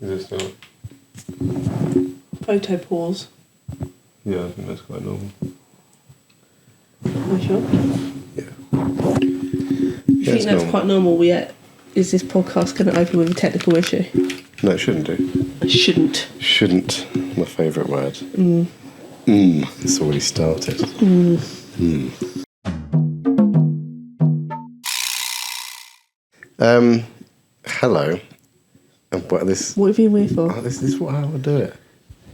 Is it still? Photo pause. Yeah, I think that's quite normal. Are you sure? Yeah. You think that's quite normal yet? Is this podcast going to open with a technical issue? No, it shouldn't do. It shouldn't. Shouldn't. My favourite word. It's already started. Hello. What this? What have you been weird for? Oh, this is how I do it.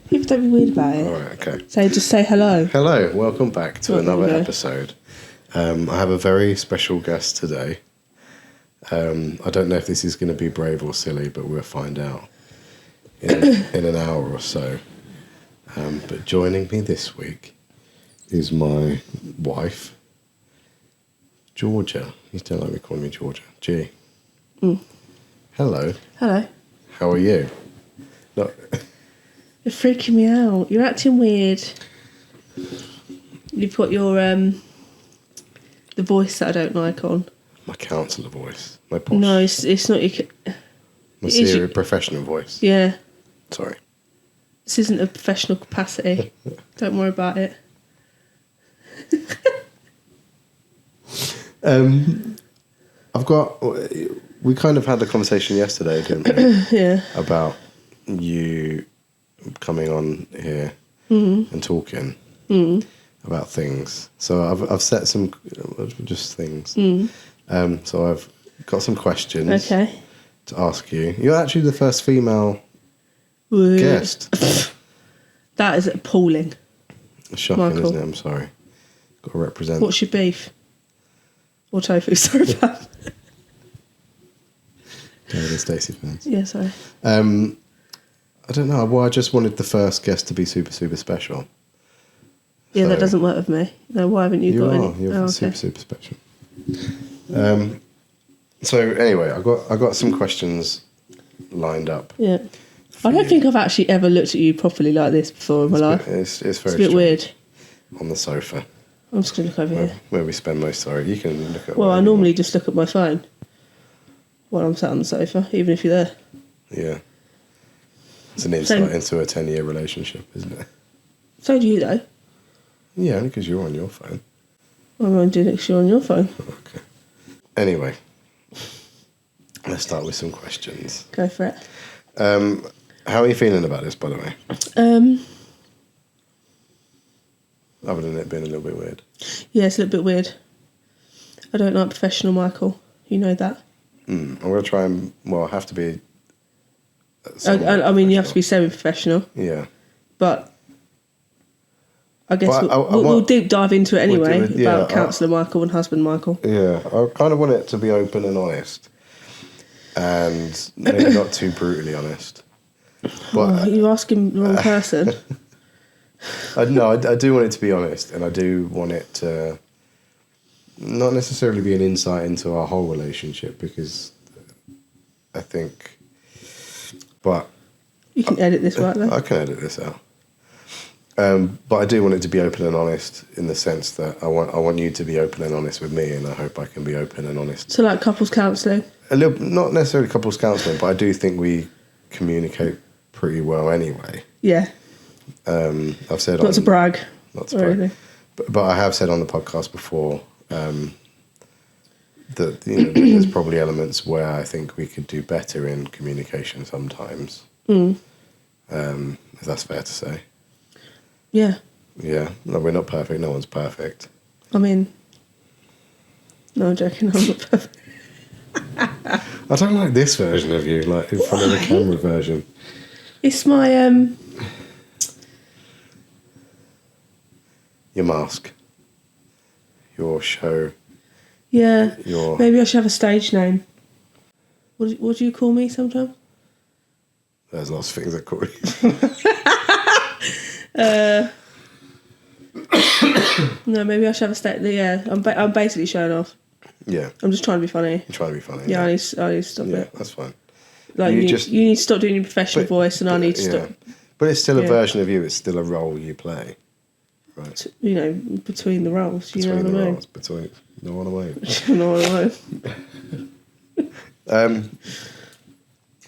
People don't be weird about it. All right. Okay. So just say hello. Hello. Welcome back to Oh, another there we go. episode. I have a very special guest today. I don't know if this is going to be brave or silly, but we'll find out in an hour or so. But joining me this week is my wife, Georgia. You don't like me calling me Georgia. G. Hello. Hello. How are you? No. You're freaking me out. You're acting weird. You've got your the voice that I don't like on. My counsellor voice. My posh. No, it's not your. My it is serious professional voice. Yeah, Sorry. this isn't a professional capacity. Don't worry about it. I've got. We kind of had the conversation yesterday, didn't we? Yeah. About you coming on here and talking about things. So I've set some just things. So I've got some questions Okay. to ask you. You're actually the first female Woo. guest. That is appalling. Shocking, Michael. isn't it? I'm sorry. Got to represent. What's your beef? Or tofu? Sorry about. David and Stacey fans. Yeah, sorry. I don't know. Well, I just wanted the first guest to be super, super special. Yeah, So- that doesn't work with me. No, why haven't you got any? You're Oh, okay. super, super special. So anyway, I got some questions lined up. Yeah. I don't think I've actually ever looked at you properly like this before in my life. It's very It's a bit strange. weird. On the sofa I'm just going to look over here. where we spend most. Sorry, you can look at. Well, I whatever you normally just look at my phone while I'm sat on the sofa, even if you're there. want. Yeah. It's an insight into a 10-year relationship, isn't it? So do you, though. Yeah, only because you're on your phone. I'm going to do next year on your phone. Okay. Anyway, let's start with some questions. Go for it. How are you feeling about this, by the way? Other than it being a little bit weird. Yeah, it's a little bit weird. I don't like professional Michael. You know that. I'm going to try and... Well, I have to be... I mean, you have to be semi-professional, Yeah. but I guess But we'll deep dive into it anyway We'll do it, yeah, about Counsellor Michael and Husband Michael. Yeah, I kind of want it to be open and honest. And maybe not too brutally honest. But You're asking the wrong person. I do want it to be honest, and I do want it to not necessarily be an insight into our whole relationship, because I think... But You can edit this right though. I can edit this out. But I do want it to be open and honest, in the sense that I want you to be open and honest with me, and I hope I can be open and honest. So like couples counselling. A little, not necessarily couples counselling, but I do think we communicate pretty well anyway. Yeah. I've said Not to brag. not to or brag, anything. but I have said on the podcast before that there's probably elements where I think we could do better in communication sometimes. If that's fair to say. Yeah. Yeah, no, we're not perfect. No one's perfect. I mean, no, I'm joking. I'm not perfect. I don't like this version of you, like in front of the camera version. It's my Your mask, your show, yeah. your... Maybe I should have a stage name. What do you call me sometimes? There's lots of things I call you. No, maybe I should have a stage. Yeah, I'm basically showing off. Yeah, I'm just trying to be funny. I'm trying to be funny. Yeah, I need to stop Yeah, it. that's fine. Like You you just- need to stop doing your professional But- voice, and I need to yeah. stop. But it's still a Yeah. version of you. It's still a role you play, right? You know, between the roles. You know Between what the I mean? roles, between no one away. You know what I mean?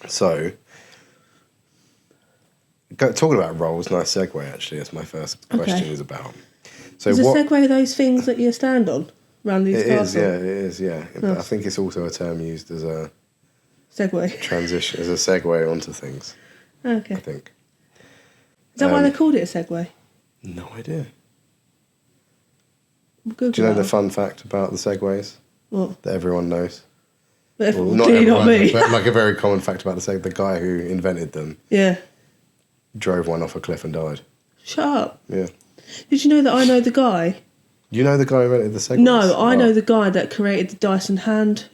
So, talking about roles, nice segue actually. That's my first question is about. So is a Segway those things that you stand on around these castles? It is, yeah. But I think it's also a term used as a Segway transition, as a segue onto things. Okay. I think. Is that why they called it a Segway? No idea. Google Do you know that. the fun fact about the Segways What? that everyone knows? But Well, clearly not everyone, me. but like a very common fact about the Segway, the guy who invented them Yeah. drove one off a cliff and died. Shut up. Yeah. Did you know that I know the guy? You know the guy who invented the Segways? No, I know the guy that created the Dyson hand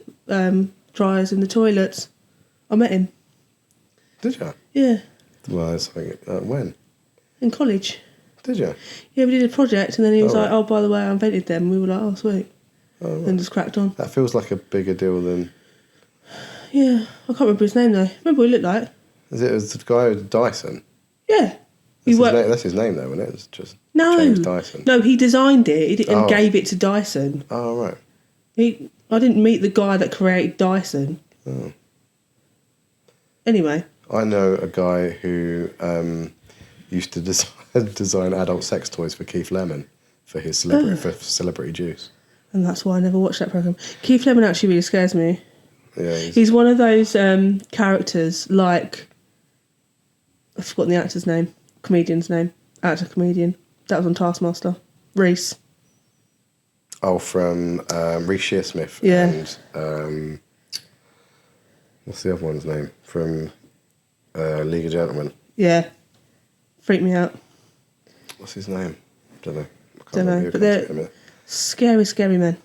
dryers in the toilets. I met him. Did you? Yeah. Well, it's like, when? In college. Did you? Yeah, we did a project and then he was Oh, like, right. oh, by the way, I invented them. We were like, oh, sweet. Oh, right. And just cracked on. That feels like a bigger deal than... Yeah, I can't remember his name though. Remember what he looked like? Is it the guy with Dyson? Yeah. That's his name though, isn't it? It's just James Dyson. No, he designed it and Oh. gave it to Dyson. Oh, right. I didn't meet the guy that created Dyson. Oh. Anyway. I know a guy who used to design adult sex toys for Keith Lemon for his Celebrity Juice. And that's why I never watched that programme. Keith Lemon actually really scares me. Yeah, He's one of those characters like... I've forgotten the actor's name. Comedian's name. Actor-comedian. That was on Taskmaster. Reese. Oh, from Reece Shearsmith. Yeah. And what's the other one's name? From League of Gentlemen. Yeah. Freaked me out. What's his name? Don't know. Don't know. But they're scary, scary men.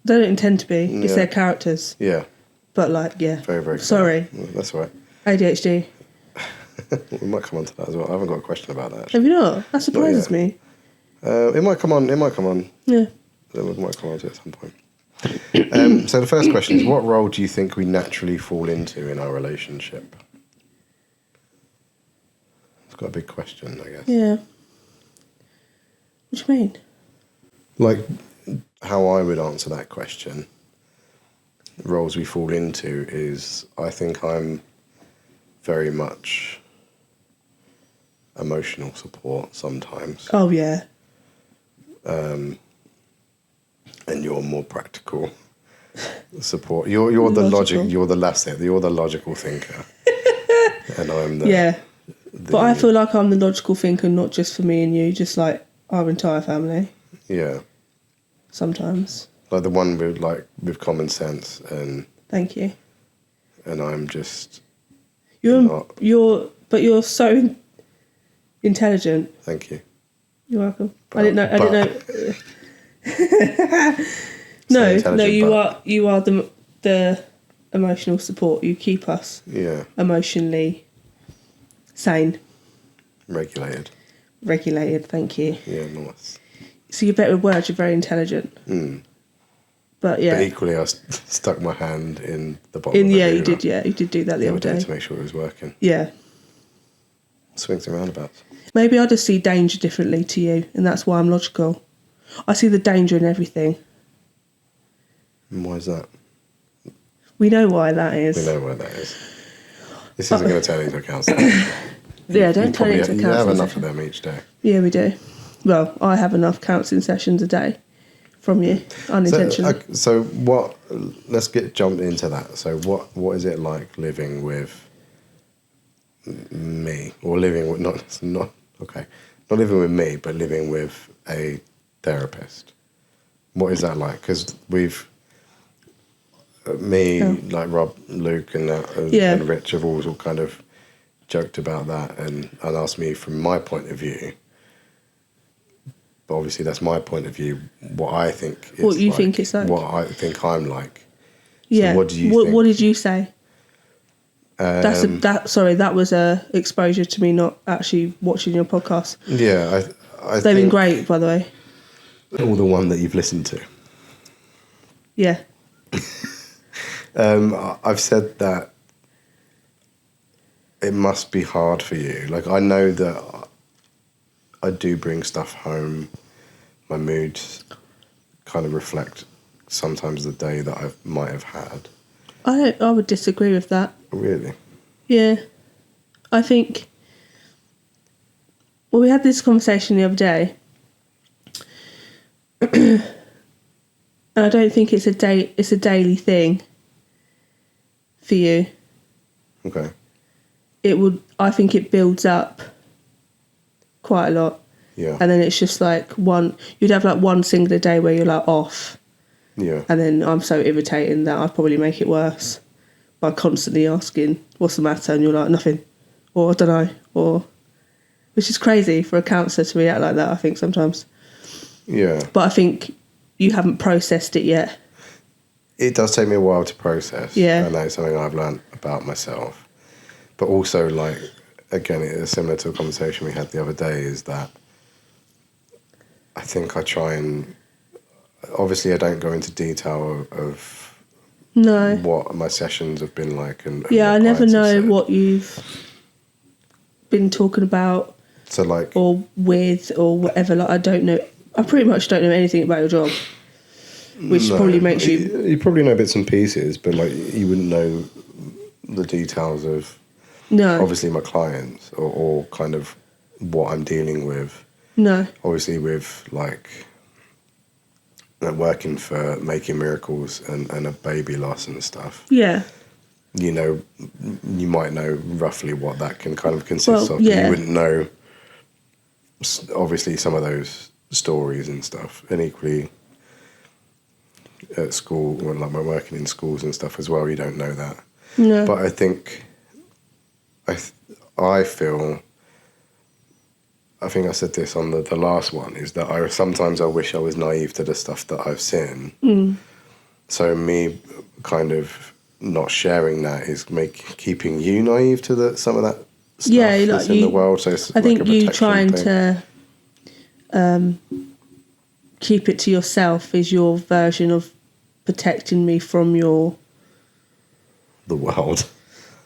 They don't intend to be. It's their characters. Yeah. But like, yeah. Very, very Sorry. Well, that's all right. ADHD. We might come on to that as well. I haven't got a question about that, Have actually. you not? That surprises me. It might come on. Yeah. It might come on to at some point. So the first question is, what role do you think we naturally fall into in our relationship? It's quite a big question, I guess. Yeah. What do you mean? Like, how I would answer that question, roles we fall into is, I think I'm very much emotional support sometimes. Oh, yeah. And you're more practical support. You're the logical. You're the logical thinker. And I'm the... Yeah. But I feel like I'm the logical thinker, not just for me and you, just like our entire family. Yeah. Sometimes. Like the one with common sense and... Thank you. And I'm just... You're so intelligent. Thank you. You're welcome. I didn't know. No, you are the emotional support. You keep us emotionally sane. Regulated. Thank you. Yeah, nice. So you're better with words. You're very intelligent. But yeah. But equally, I stuck my hand in the bottom. You did. Yeah, you did do that the other day to make sure it was working. Yeah. Swings and roundabouts. Maybe I just see danger differently to you, and that's why I'm logical. I see the danger in everything. And why is that? We know why that is. We know why that is. This isn't going to turn into a counselling. Yeah, don't turn it into a counselling. You have enough of them each day. Yeah, we do. Well, I have enough counselling sessions a day from you, unintentionally. So what? Let's jump into that. So what is it like living with me, or living with not living with me, but living with a therapist? What is that like? Because like Rob, Luke, and Rich have always all kind of joked about that and asked me from my point of view. But obviously, that's my point of view. What I think. What you think it's like. What I think I'm like. Yeah. So what do you think? What did you say? That was a exposure to me not actually watching your podcast. Yeah, They've been great, by the way. All the one that you've listened to. Yeah. I've said that it must be hard for you. Like, I know that I do bring stuff home. My moods kind of reflect sometimes the day that I might have had. I would disagree with that. Really? Yeah. I think Well, we had this conversation the other day, and I don't think it's a daily thing for you. Okay. I think it builds up quite a lot. Yeah. And then it's just like you'd have like one singular day where you're like off. Yeah. And then I'm so irritating that I'd probably make it worse by constantly asking, what's the matter? And you're like, nothing. Or I don't know. Which is crazy for a counsellor to react like that, I think, sometimes. Yeah. But I think you haven't processed it yet. It does take me a while to process. Yeah. And that's something I've learned about myself. But also, like, again, it is similar to a conversation we had the other day, is that I think I try and... Obviously, I don't go into detail of No. what my sessions have been like. And Yeah, what I never clients have know said. what you've been talking about So, like... or with or whatever. Like, I don't know. I pretty much don't know anything about your job, which No. probably makes you... You probably know bits and pieces, but, like, you wouldn't know the details of... No. Obviously, my clients or kind of what I'm dealing with. No. Obviously, with like working for Making Miracles and a baby loss and stuff, Yeah. you know, you might know roughly what that can kind of consist Well, of. yeah. You wouldn't know, obviously, some of those stories and stuff. And equally, at school, when like we're working in schools and stuff as well, you don't know that. No. But I think, I feel, I think I said this on the last one, is that sometimes I wish I was naive to the stuff that I've seen. Mm. So me kind of not sharing that is keeping you naive to some of that stuff Yeah, that's like in the world. So it's I like think a you protection trying thing. to keep it to yourself is your version of protecting me from The world.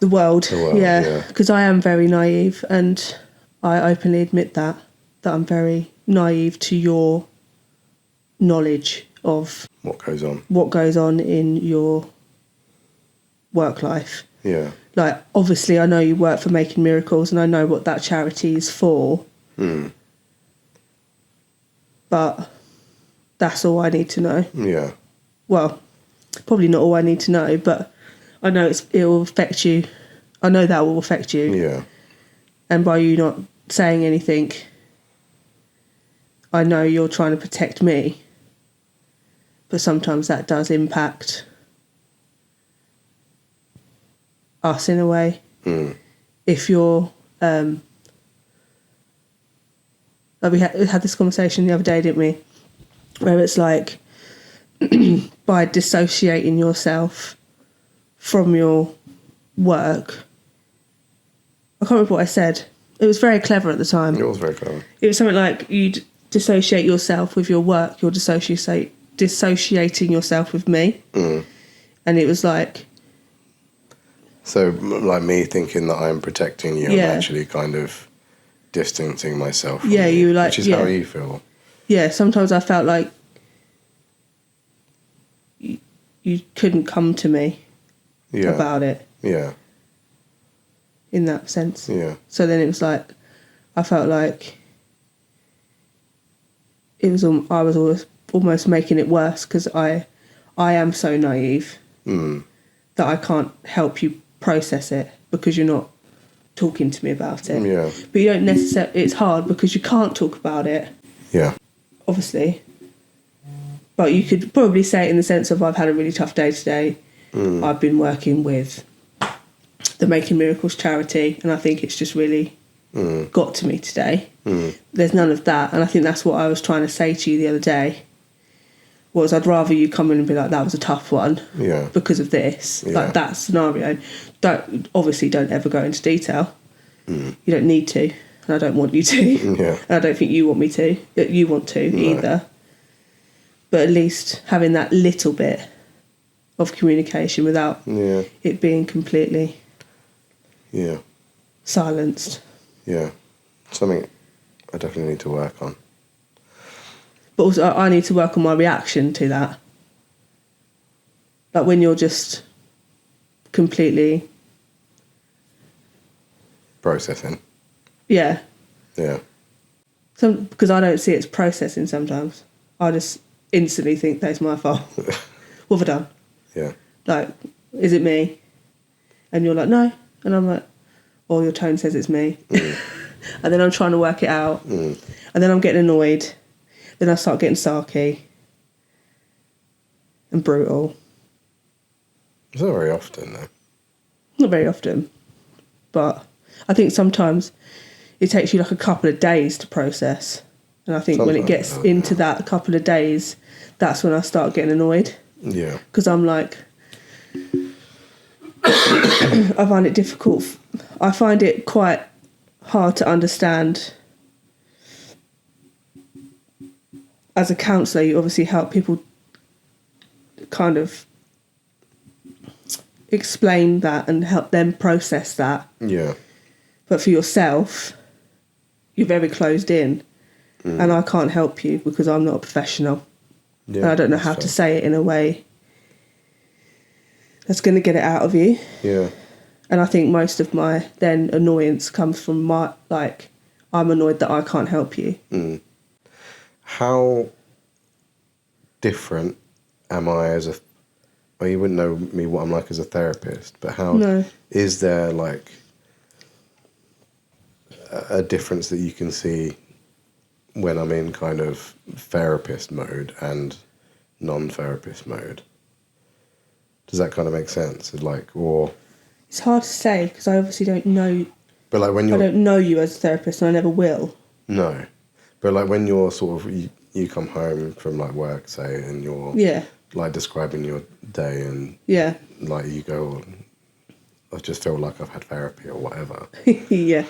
the world. The world, Yeah, yeah. because I am very naive, and I openly admit that I'm very naive to your knowledge of What goes on? what goes on in your work life. Yeah. Like, obviously, I know you work for Making Miracles, and I know what that charity is for. Mm. But that's all I need to know. Yeah. Well, probably not all I need to know, but I know it will affect you. I know that will affect you. Yeah. And by you not saying anything, I know you're trying to protect me. But sometimes that does impact us in a way. Mm. If you're... like we had this conversation the other day, didn't we? Where it's like, by dissociating yourself from your work... I can't remember what I said. It was very clever at the time. It was very clever. It was something like, you'd dissociate yourself with your work, you're dissociating yourself with me. Mm. And it was like... So, like me thinking that I'm protecting you, Yeah. I'm actually kind of distancing myself from Yeah, you like... which is yeah. how you feel. Yeah, sometimes I felt like you couldn't come to me Yeah. about it Yeah. in that sense. Yeah. So then it was like, I felt like I was almost making it worse, because I am so naive Mm. that I can't help you process it because you're not talking to me about it. Yeah. But you don't necessarily... It's hard because you can't talk about it, Yeah. obviously. But you could probably say it in the sense of, I've had a really tough day today. Mm. I've been working with the Making Miracles charity, and I think it's just really Mm. got to me today. Mm. There's none of that, and I think that's what I was trying to say to you the other day, was I'd rather you come in and be like, that was a tough one Yeah. because of this. Yeah. Like, that scenario. Don't ever go into detail. Mm. You don't need to, and I don't want you to. Yeah. And I don't think you want me to, that you want to No. either. But at least having that little bit of communication without Yeah. it being completely Yeah. silenced. Yeah. Something I definitely need to work on. But also, I need to work on my reaction to that. Like, when you're just completely... Processing. Yeah. Yeah. because I don't see it as processing sometimes. I just instantly think that's my fault. What have I done? Yeah. Like, is it me? And you're like, no. And I'm like, or your tone says it's me. And then I'm trying to work it out. And then I'm getting annoyed. Then I start getting sarky and brutal. It's not very often, though. Not very often. But I think sometimes it takes you like a couple of days to process. And I think when it gets into that couple of days, that's when I start getting annoyed. Yeah. Because I'm like, I find it difficult. I find it quite hard to understand. As a counsellor, you obviously help people kind of explain that and help them process that. Yeah. But for yourself, you're very closed in, and I can't help you because I'm not a professional. Yeah. And I don't know how to say it in a way that's going to get it out of you. Yeah. And I think most of my then annoyance comes from my, like, I'm annoyed that I can't help you. How different am I as a... Well, you wouldn't know me what I'm like as a therapist, but how... No. Is there, like, a difference that you can see when I'm in kind of therapist mode and non-therapist mode? Does that kind of make sense? Like, or... It's hard to say because I obviously don't know. But like when you're... I don't know you as a therapist and I never will. No. But like when you're sort of... You come home from like work, say, and you're... Yeah. Like describing your day and... Yeah. Like you go... I just feel like I've had therapy or whatever. Yeah.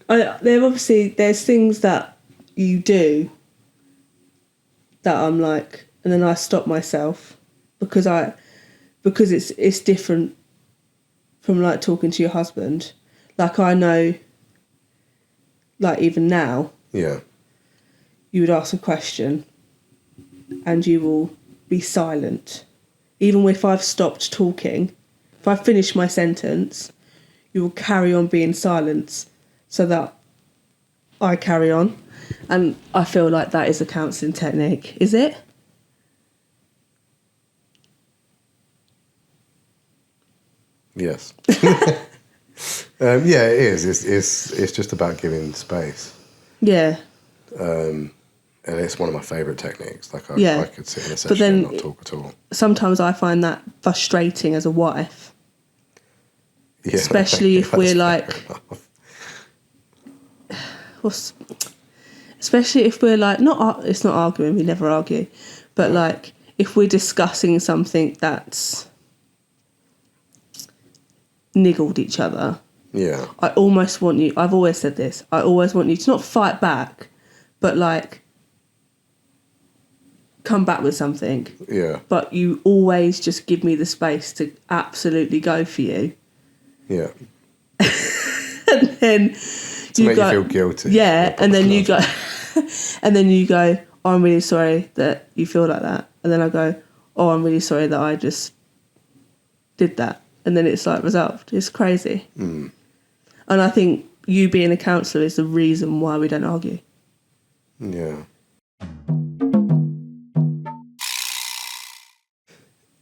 There's things that you do that I'm like, and then I stop myself because it's different from like talking to your husband. Like I know, like even now, Yeah. you would ask a question and you will be silent. Even if I've stopped talking, if I finish my sentence, you will carry on being silent so that I carry on. And I feel like that is a counselling technique. Is it? Yes. Yeah, it is. It's just about giving space. Yeah. And it's one of my favourite techniques. Like Yeah. I could sit in a session and not talk at all. Sometimes I find that frustrating as a wife. Yeah, Especially if we're like... Especially if we're like... It's not arguing, we never argue. But like, if we're discussing something that's niggled each other... Yeah. I almost want you... I've always said this. I always want you to not fight back, but like... come back with something. Yeah. But you always just give me the space to absolutely go for you. Yeah. And then to make you feel guilty. Yeah, and then you go and then you go, oh, I'm really sorry that you feel like that. And then I go, oh, I'm really sorry that I just did that. And then it's like resolved. It's crazy. And I think you being a counsellor is the reason why we don't argue. Yeah.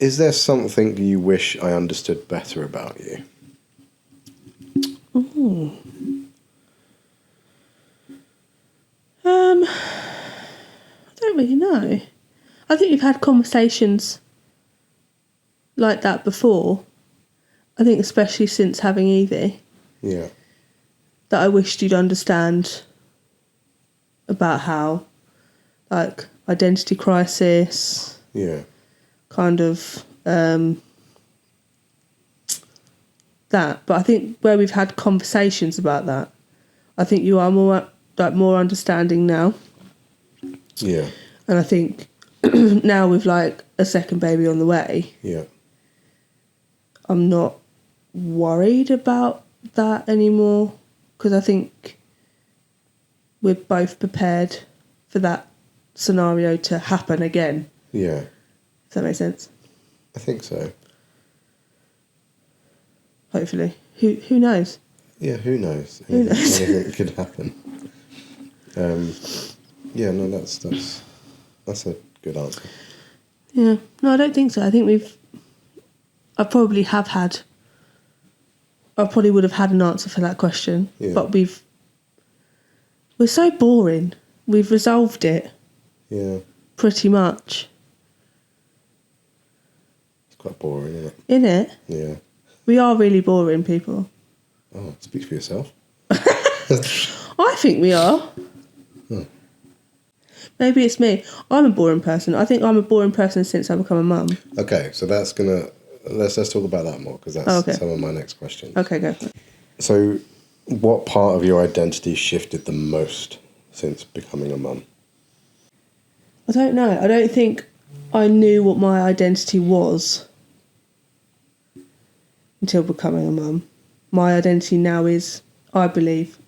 Is there something you wish I understood better about you? I don't really know. I think you've had conversations like that before. I think especially since having Evie, Yeah. that I wished you'd understand about how, like, identity crisis, Yeah. kind of that. But I think where we've had conversations about that, I think you are more understanding now. Yeah. And I think now with like a second baby on the way, Yeah. I'm not worried about that anymore because I think we're both prepared for that scenario to happen again. Yeah. Does that make sense? I think so. Hopefully. Who knows? Yeah, who knows? Who knows? Anything could happen. Yeah, no, that's a good answer. Yeah. No, I don't think so. I think I probably would have had an answer for that question. Yeah. But we're so boring. We've resolved it Yeah, pretty much. it's quite boring, isn't it? Innit? Yeah. We are really boring people. Oh, speak for yourself. I think we are. Maybe it's me. I'm a boring person. I think I'm a boring person since I become a mum. Okay, so that's let's talk about that more, because that's Okay. some of my next questions. Okay, go. So, what part of your identity shifted the most since becoming a mum? I don't know. I don't think I knew what my identity was until becoming a mum. My identity now is, I believe,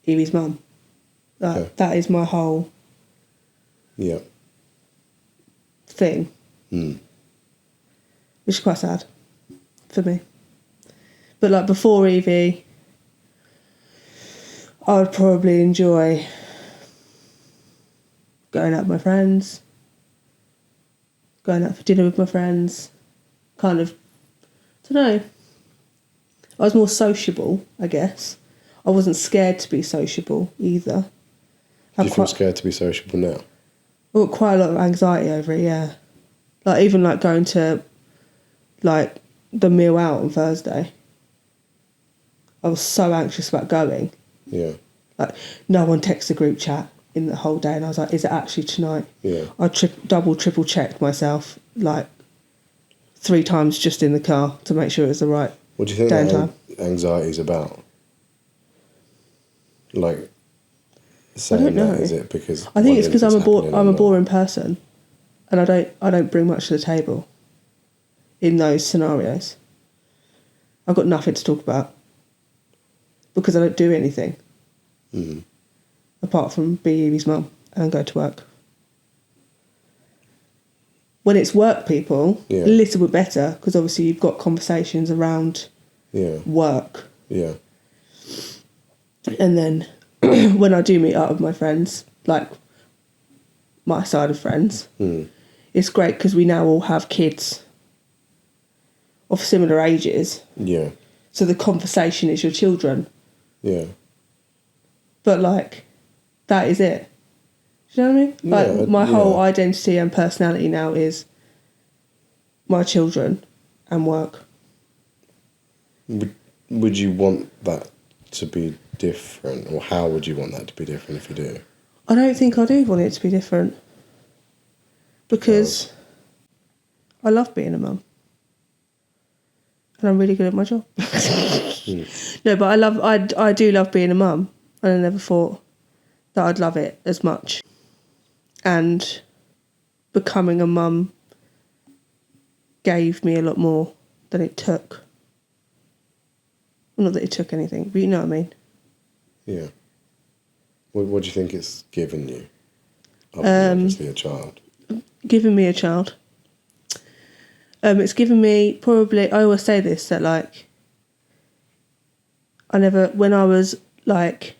Evie's mum. Okay. That is my whole Yeah. thing. Mm. Which is quite sad for me. But like before Evie, I would probably enjoy going out with my friends, going out for dinner with my friends, kind of, I don't know. I was more sociable, I guess. I wasn't scared to be sociable either. Do you feel scared to be sociable now? I've got quite a lot of anxiety over it, yeah. Like even like going to like the meal out on Thursday. I was so anxious about going. Yeah. Like no one texted the group chat in the whole day, and I was like, is it actually tonight? Yeah. I triple checked myself like 3 times just in the car to make sure it was the right What do you think day and that time. anxiety is about? Like, I saying don't know. that, is it because I think it's wondering because if I'm happening or I'm a not? boring person, and I don't bring much to the table in those scenarios. I've got nothing to talk about because I don't do anything apart from be Evie's mum and go to work. When it's work people, Yeah. a little bit better because obviously you've got conversations around Yeah. work, Yeah. and then when I do meet up with my friends, like my side of friends, it's great because we now all have kids of similar ages. Yeah. So the conversation is your children. Yeah. But like, that is it. Do you know what I mean? Yeah, Like my whole yeah. identity and personality now is my children and work. Would you want that to be different, or how would you want that to be different if you do? I don't think I do want it to be different. Because I love being a mum. And I'm really good at my job. No, but I do love being a mum. And I never thought that I'd love it as much. And becoming a mum gave me a lot more than it took. Not that it took anything, but you know what I mean. Yeah. What do you think it's given you? Obviously a child. Given me a child. It's given me probably, I always say this, that like, when I was like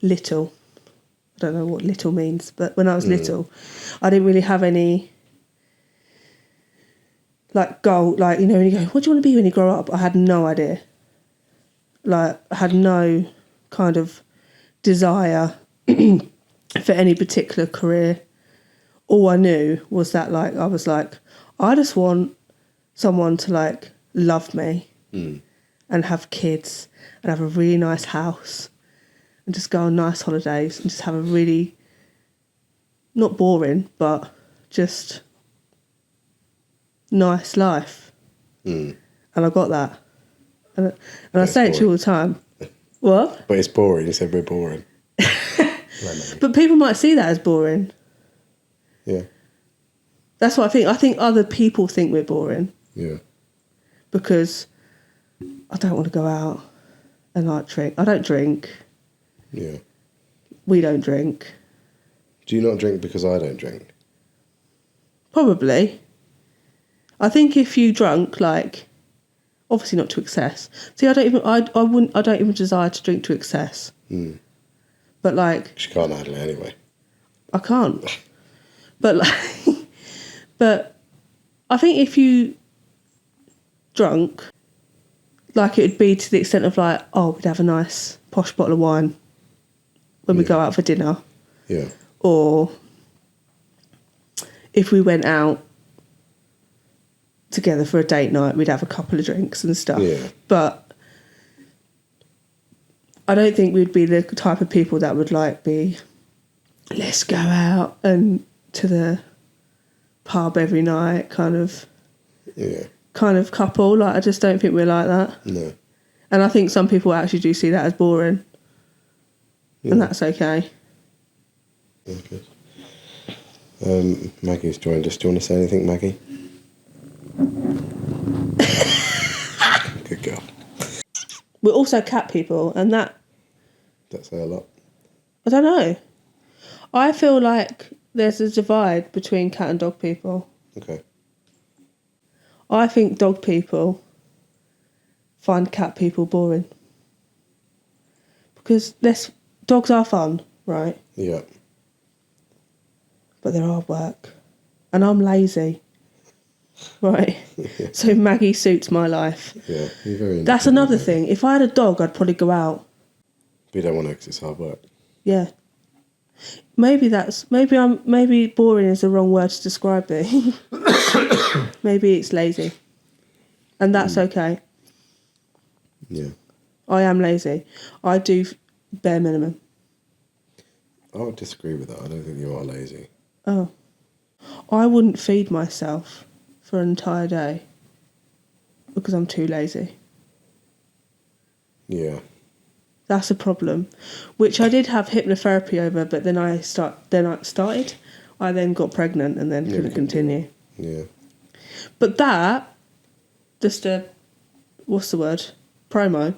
little, I don't know what little means, but when I was little, I didn't really have any like goal, like, you know, when you go, what do you want to be when you grow up? I had no idea. Like, I had no kind of desire for any particular career. All I knew was that, like, I was like, I just want someone to, like, love me and have kids and have a really nice house and just go on nice holidays and just have a really, not boring, but just nice life. And I got that. And I say it to you all the time. What? But it's boring. You said we're boring. But people might see that as boring. Yeah. That's what I think. I think other people think we're boring Yeah. because I don't want to go out and like drink. I don't drink. Yeah. We don't drink. Do you not drink because I don't drink? Probably. I think if you drunk, like, obviously not to excess. See, I don't even desire to drink to excess. But like, She can't handle it anyway. I can't. But like, but I think if you drunk, like it would be to the extent of like, oh, we'd have a nice posh bottle of wine when we go out for dinner. Yeah. Or if we went out together for a date night, we'd have a couple of drinks and stuff. Yeah. But I don't think we'd be the type of people that would like be, let's go out and to the pub every night kind of couple. Like, I just don't think we're like that. No. And I think some people actually do see that as boring. Yeah. And that's okay. Yeah, good. Maggie's joined us. Do you want to say anything, Maggie? Good girl. We're also cat people, and that... That say a lot. I don't know. I feel like there's a divide between cat and dog people. Okay. I think dog people find cat people boring. Because dogs are fun, right? Yeah. But they're hard work. And I'm lazy. Right? So Maggie suits my life. Yeah. You're very That's another thing. If I had a dog, I'd probably go out. But you don't want to because it's hard work. Yeah. Maybe boring is the wrong word to describe me. Maybe it's lazy. And that's okay. Yeah. I am lazy. I do bare minimum. I would disagree with that. I don't think you are lazy. Oh. I wouldn't feed myself for an entire day because I'm too lazy. Yeah. That's a problem. Which I did have hypnotherapy over, but then I started. I then got pregnant and then couldn't continue. Yeah. But that, just a, what's the word? Promo,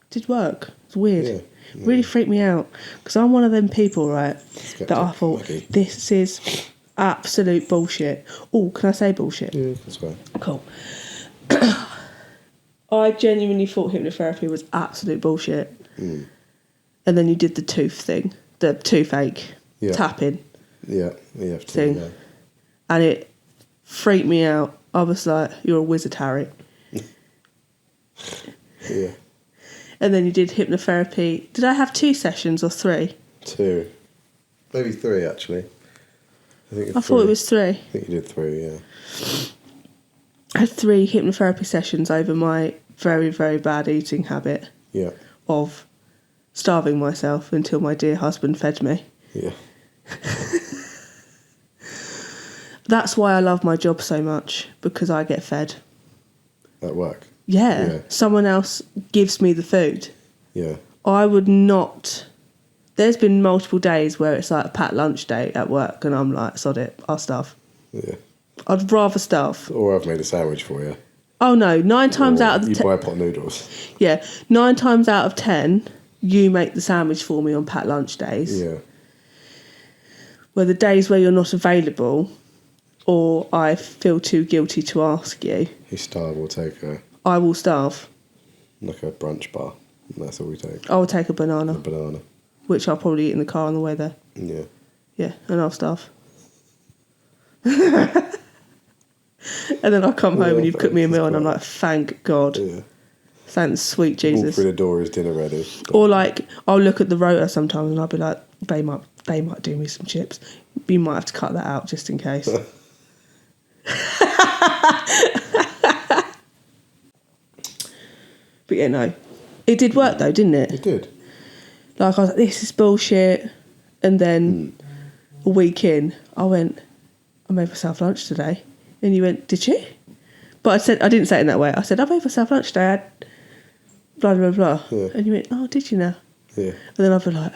did work. It's weird. Yeah. Really freaked me out. Because I'm one of them people, right, that I thought, Maggie. this is absolute bullshit. Oh, can I say bullshit? Yeah, that's fine. Cool. I genuinely thought hypnotherapy was absolute bullshit. Mm. And then you did the tooth thing, the toothache tapping Yeah, you have to. thing. Yeah. And it freaked me out. I was like, you're a wizard, Harry. Yeah. And then you did hypnotherapy. Did I have 2 sessions or 3? 2. Maybe 3, actually. I thought it was 3. I think you did 3, yeah. I had 3 hypnotherapy sessions over my very, very bad eating habit Yeah. of starving myself until my dear husband fed me. Yeah. That's why I love my job so much, because I get fed. At work. Yeah. Someone else gives me the food. Yeah. I would not... There's been multiple days where it's like a packed lunch day at work and I'm like, sod it, I'll starve. Yeah. I'd rather starve. Or I've made a sandwich for you. Oh no, 9 times Or out of you 10... buy a pot of noodles. Yeah, 9 times out of 10, you make the sandwich for me on packed lunch days. Yeah. Where the days where you're not available or I feel too guilty to ask you, You starve or take I will starve. like a brunch bar. And that's all we take. I will take a banana, A banana. which I'll probably eat in the car on the way there. Yeah. Yeah, and I'll starve. And then I'll come home and you've cooked me a meal and I'm like, thank God. Yeah. Thanks, sweet Walk Jesus. through the door, is dinner ready? Or like, I'll look at the rotor sometimes and I'll be like, they might do me some chips. You might have to cut that out just in case. But yeah, no. It did work though, didn't it? It did. Like, I was like, this is bullshit. And then a week in, I went, I made myself lunch today. And you went, did you? But I didn't say it in that way. I said, I made myself lunch today. I had blah, blah, blah. Yeah. And you went, oh, did you now? Yeah. And then I'd be like,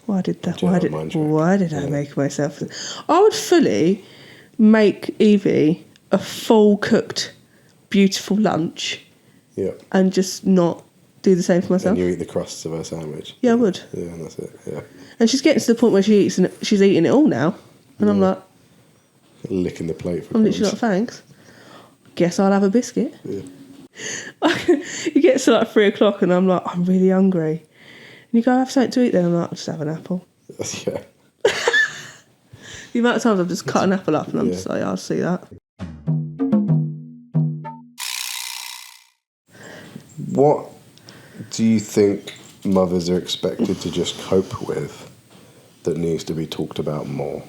why did that? Why did I make myself? I would fully make Evie a full cooked, beautiful lunch. Yeah. And just not do the same for myself. And you eat the crusts of her sandwich. Yeah, I would. Yeah, and that's it. Yeah. And she's getting to the point where she's eating it all now. And I'm like, Licking the plate for I'm literally crumbs. like, thanks. Guess I'll have a biscuit. Yeah. It gets to like 3 o'clock and I'm like, I'm really hungry. you go, have something to eat then? I'm like, I'll just have an apple. Yeah. The amount of times I've just cut an apple up and I'm Yeah. just like, I'll see that. What do you think mothers are expected to just cope with that needs to be talked about more?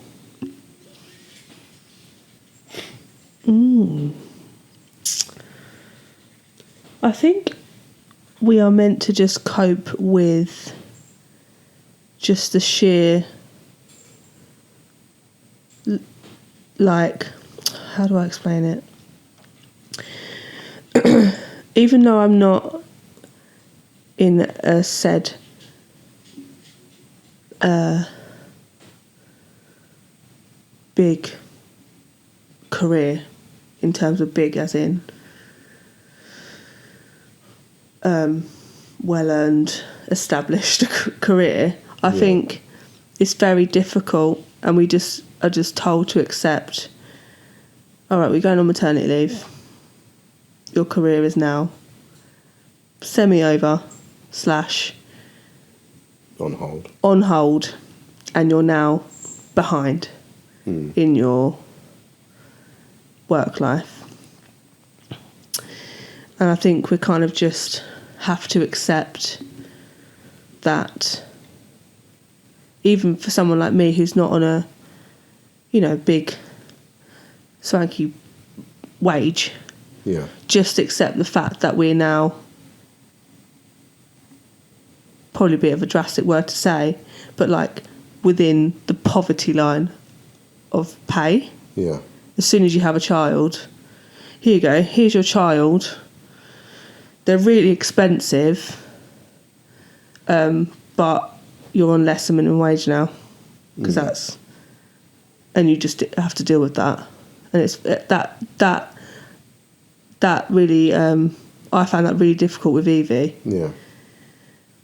I think we are meant to just cope with just the sheer, like, how do I explain it? Even though I'm not in a said big career, in terms of big as in well-earned, established career, I think it's very difficult, and we just are just told to accept, all right, we're going on maternity leave. Your career is now semi-over / On hold. on hold, and you're now behind in your work life. And I think we kind of just have to accept that, even for someone like me who's not on a, big swanky wage, Yeah. just accept the fact that we're now, probably a bit of a drastic word to say, but like within the poverty line of pay. Yeah. As soon as you have a child, here you go, here's your child. They're really expensive, but you're on less than minimum wage now, because and you just have to deal with that. And it's that really, I found that really difficult with Evie. Yeah.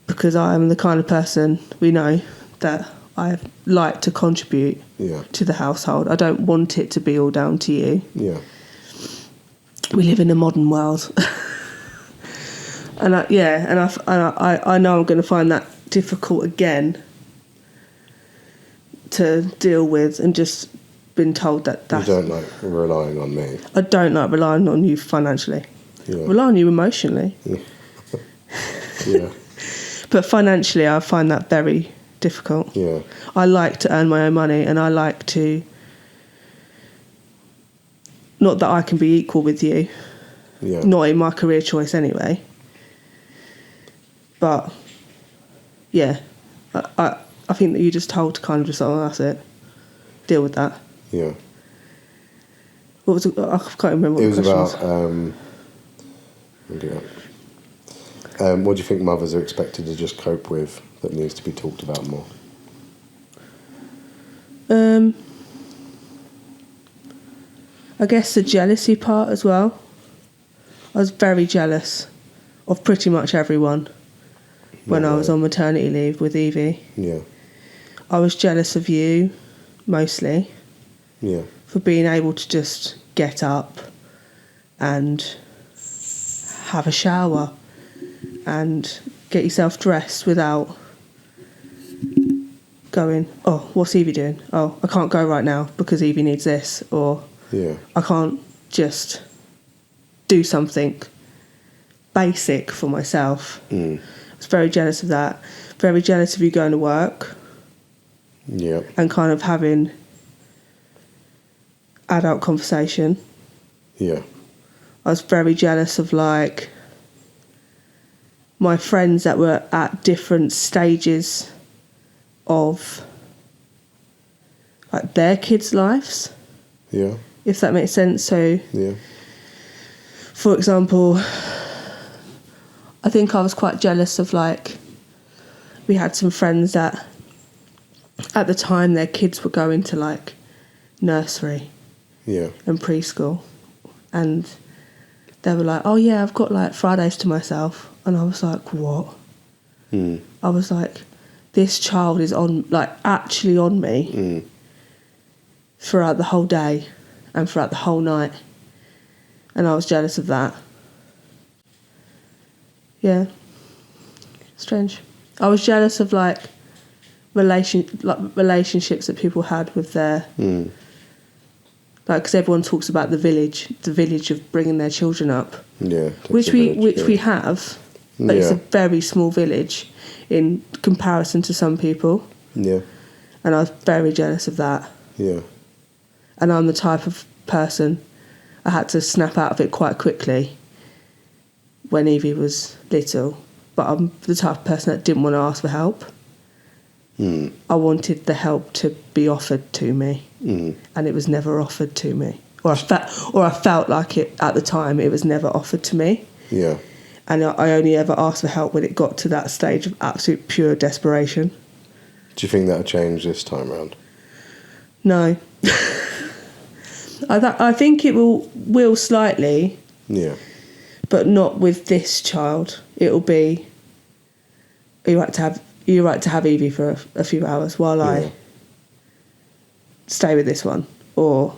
Because I am the kind of person, we know, that I like to contribute to the household. I don't want it to be all down to you. Yeah. We live in a modern world. And I know I'm going to find that difficult again to deal with, and just been told that You don't like relying on me. I don't like relying on you financially. Yeah. Rely on you emotionally. Yeah. But financially, I find that very difficult. Yeah. I like to earn my own money, and I like to... Not that I can be equal with you. Yeah. Not in my career choice anyway. But, yeah. I think that you're just told to kind of just, oh, that's it. Deal with that. Yeah. What was it? I can't remember what It the was question about... what do you think mothers are expected to just cope with that needs to be talked about more? I guess the jealousy part as well. I was very jealous of pretty much everyone when I was on maternity leave with Evie. Yeah. I was jealous of you, mostly. Yeah. For being able to just get up and have a shower and get yourself dressed without going, oh, what's Evie doing? Oh, I can't go right now because Evie needs this. Or I can't just do something basic for myself. I was very jealous of that. Very jealous of you going to work. Yeah. And kind of having adult conversation. Yeah. I was very jealous of, like, my friends that were at different stages of, like, their kids' lives. Yeah. If that makes sense. So, Yeah. for example, I think I was quite jealous of, like, we had some friends that at the time their kids were going to, like, nursery and preschool, and they were like, oh yeah, I've got like Fridays to myself. And I was like, what? I was like, this child is on, like, actually on me throughout the whole day and throughout the whole night. And I was jealous of that. Yeah. Strange. I was jealous of like relationships that people had with their like, because everyone talks about the village of bringing their children up, which we have, but it's a very small village in comparison to some people. Yeah. And I was very jealous of that. Yeah. And I'm the type of person, I had to snap out of it quite quickly when Evie was little. But I'm the type of person that didn't want to ask for help. I wanted the help to be offered to me, and it was never offered to me. Or I felt like it at the time. It was never offered to me. Yeah. And I only ever asked for help when it got to that stage of absolute pure desperation. Do you think that'll change this time round? No. I think it will slightly. Yeah. But not with this child. It'll be you're right to have Evie for a few hours while I stay with this one, or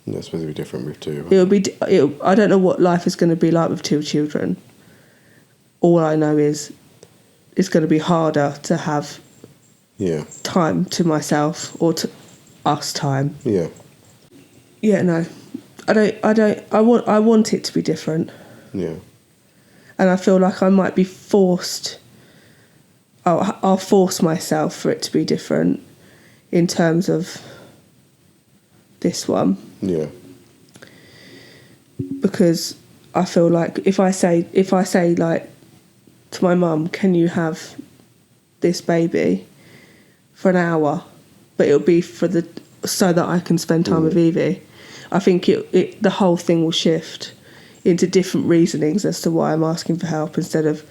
it's supposed to be different with two. I don't know what life is going to be like with two children. All I know is it's going to be harder to have time to myself or to us time. Yeah. Yeah, no. I want it to be different. Yeah. And I feel like I might be forced. I'll force myself for it to be different in terms of this one. Yeah. Because I feel like if I say like to my mum, can you have this baby for an hour, but it'll be so that I can spend time with Evie, I think the whole thing will shift into different reasonings as to why I'm asking for help, instead of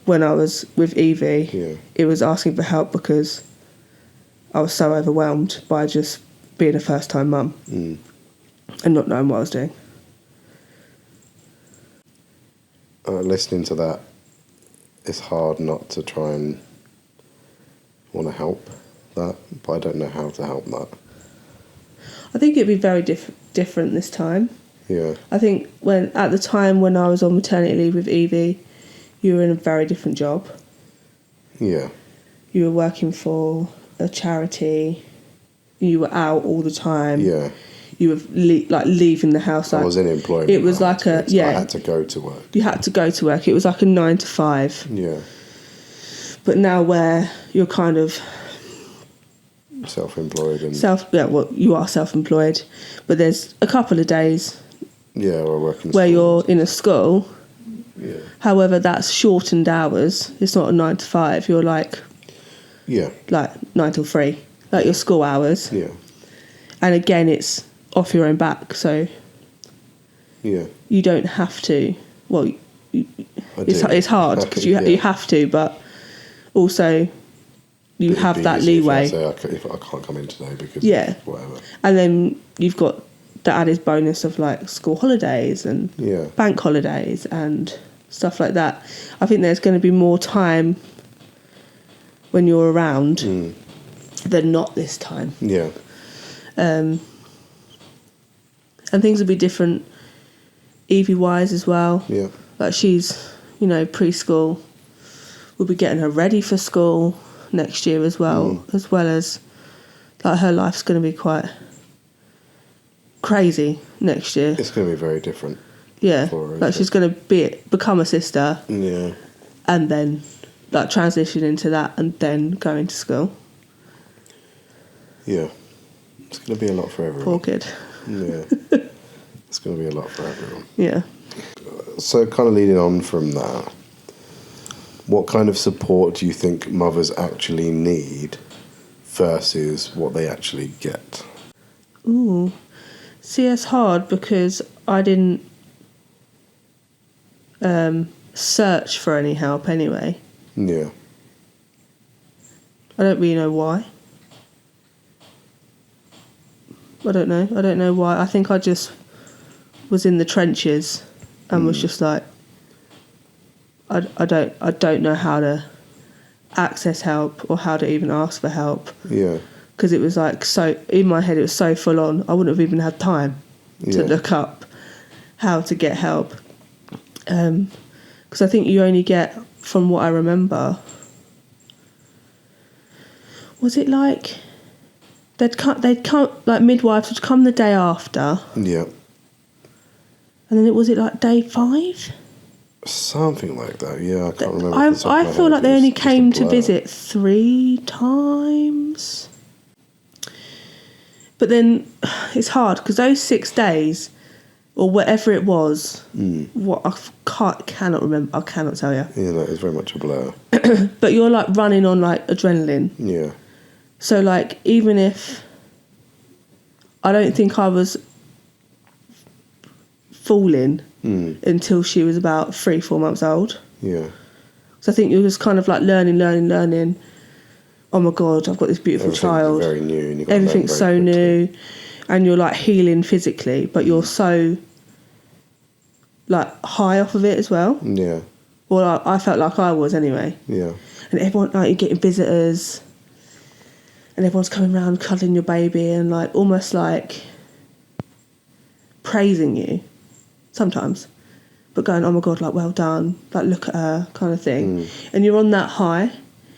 when I was with Evie, it was asking for help because I was so overwhelmed by just being a first-time mum and not knowing what I was doing. Listening to that, it's hard not to try and want to help that, but I don't know how to help that. I think it'd be very different this time. Yeah. I think at the time when I was on maternity leave with Evie, you were in a very different job. Yeah. You were working for a charity. You were out all the time. Yeah. You were leaving the house. I was in employment. It was I had to go to work. You had to go to work. It was like a 9 to 5. Yeah. But now where you're kind of self-employed and you are self-employed, but there's a couple of days we're working where you're in a school. Yeah. However, that's shortened hours. It's not a 9 to 5. You're like 9 till 3, like your school hours. Yeah. And again, it's off your own back, so you don't have to. Well, it's hard because you have to, but also you have that leeway. If I can't come in today because whatever. And then you've got the added bonus of like school holidays and bank holidays and stuff like that. I think there's going to be more time when you're around than not this time. Yeah. And things will be different Evie-wise as well. Yeah. Like she's, preschool. We'll be getting her ready for school next year as well as like her life's going to be quite crazy next year. It's going to be very different. Yeah, like she's going to become a sister. Yeah. And then like transition into that and then go into school. Yeah. It's going to be a lot for everyone. Poor kid. Yeah. It's going to be a lot for everyone. Yeah. So kind of leading on from that, what kind of support do you think mothers actually need versus what they actually get? Ooh. See, it's hard because I didn't search for any help anyway. Yeah. I don't really know why. I don't know why. I think I just was in the trenches and was just like, I don't know how to access help or how to even ask for help. Yeah. Because it was like so in my head, it was so full on. I wouldn't have even had time to look up how to get help. Because I think you only get, from what I remember, Was it like they'd come like midwives would come the day after, Yeah. and then was it like day 5? Something like that, yeah. I can't remember. I off the top of my feel head. like they It's only just a came to blur. visit 3 times. But then it's hard because those 6 days, or whatever it was, what cannot remember. I cannot tell you. Yeah, no, it's very much a blur. But you're like running on like adrenaline. Yeah. So like even if I don't think I was falling until she was about 3-4 months old. Yeah. So I think you're just kind of like learning. Oh my God, I've got this beautiful Everything's child. very new. And you've got to learn Everything's so very quickly. new, and you're like healing physically, but you're so like high off of it as well. Yeah. Well, I felt like I was anyway. Yeah. And everyone, like, you're getting visitors, and everyone's coming around cuddling your baby and like almost like praising you sometimes, but going, oh my God, like well done, like look at her, kind of thing. And you're on that high,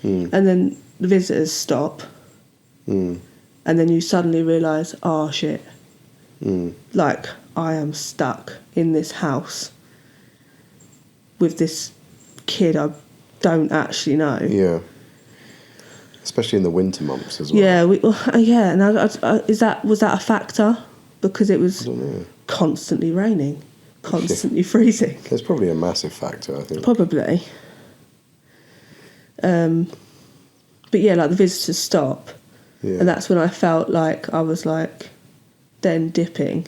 and then the visitors stop, and then you suddenly realise, oh shit, like I am stuck in this house with this kid I don't actually know. Yeah. Especially in the winter months as well. Yeah, yeah. And was that a factor? Because it was I don't know. constantly raining, constantly freezing. It's probably a massive factor, I think. Probably. But yeah, like the visitors stop, Yeah. and that's when I felt like I was like, then dipping.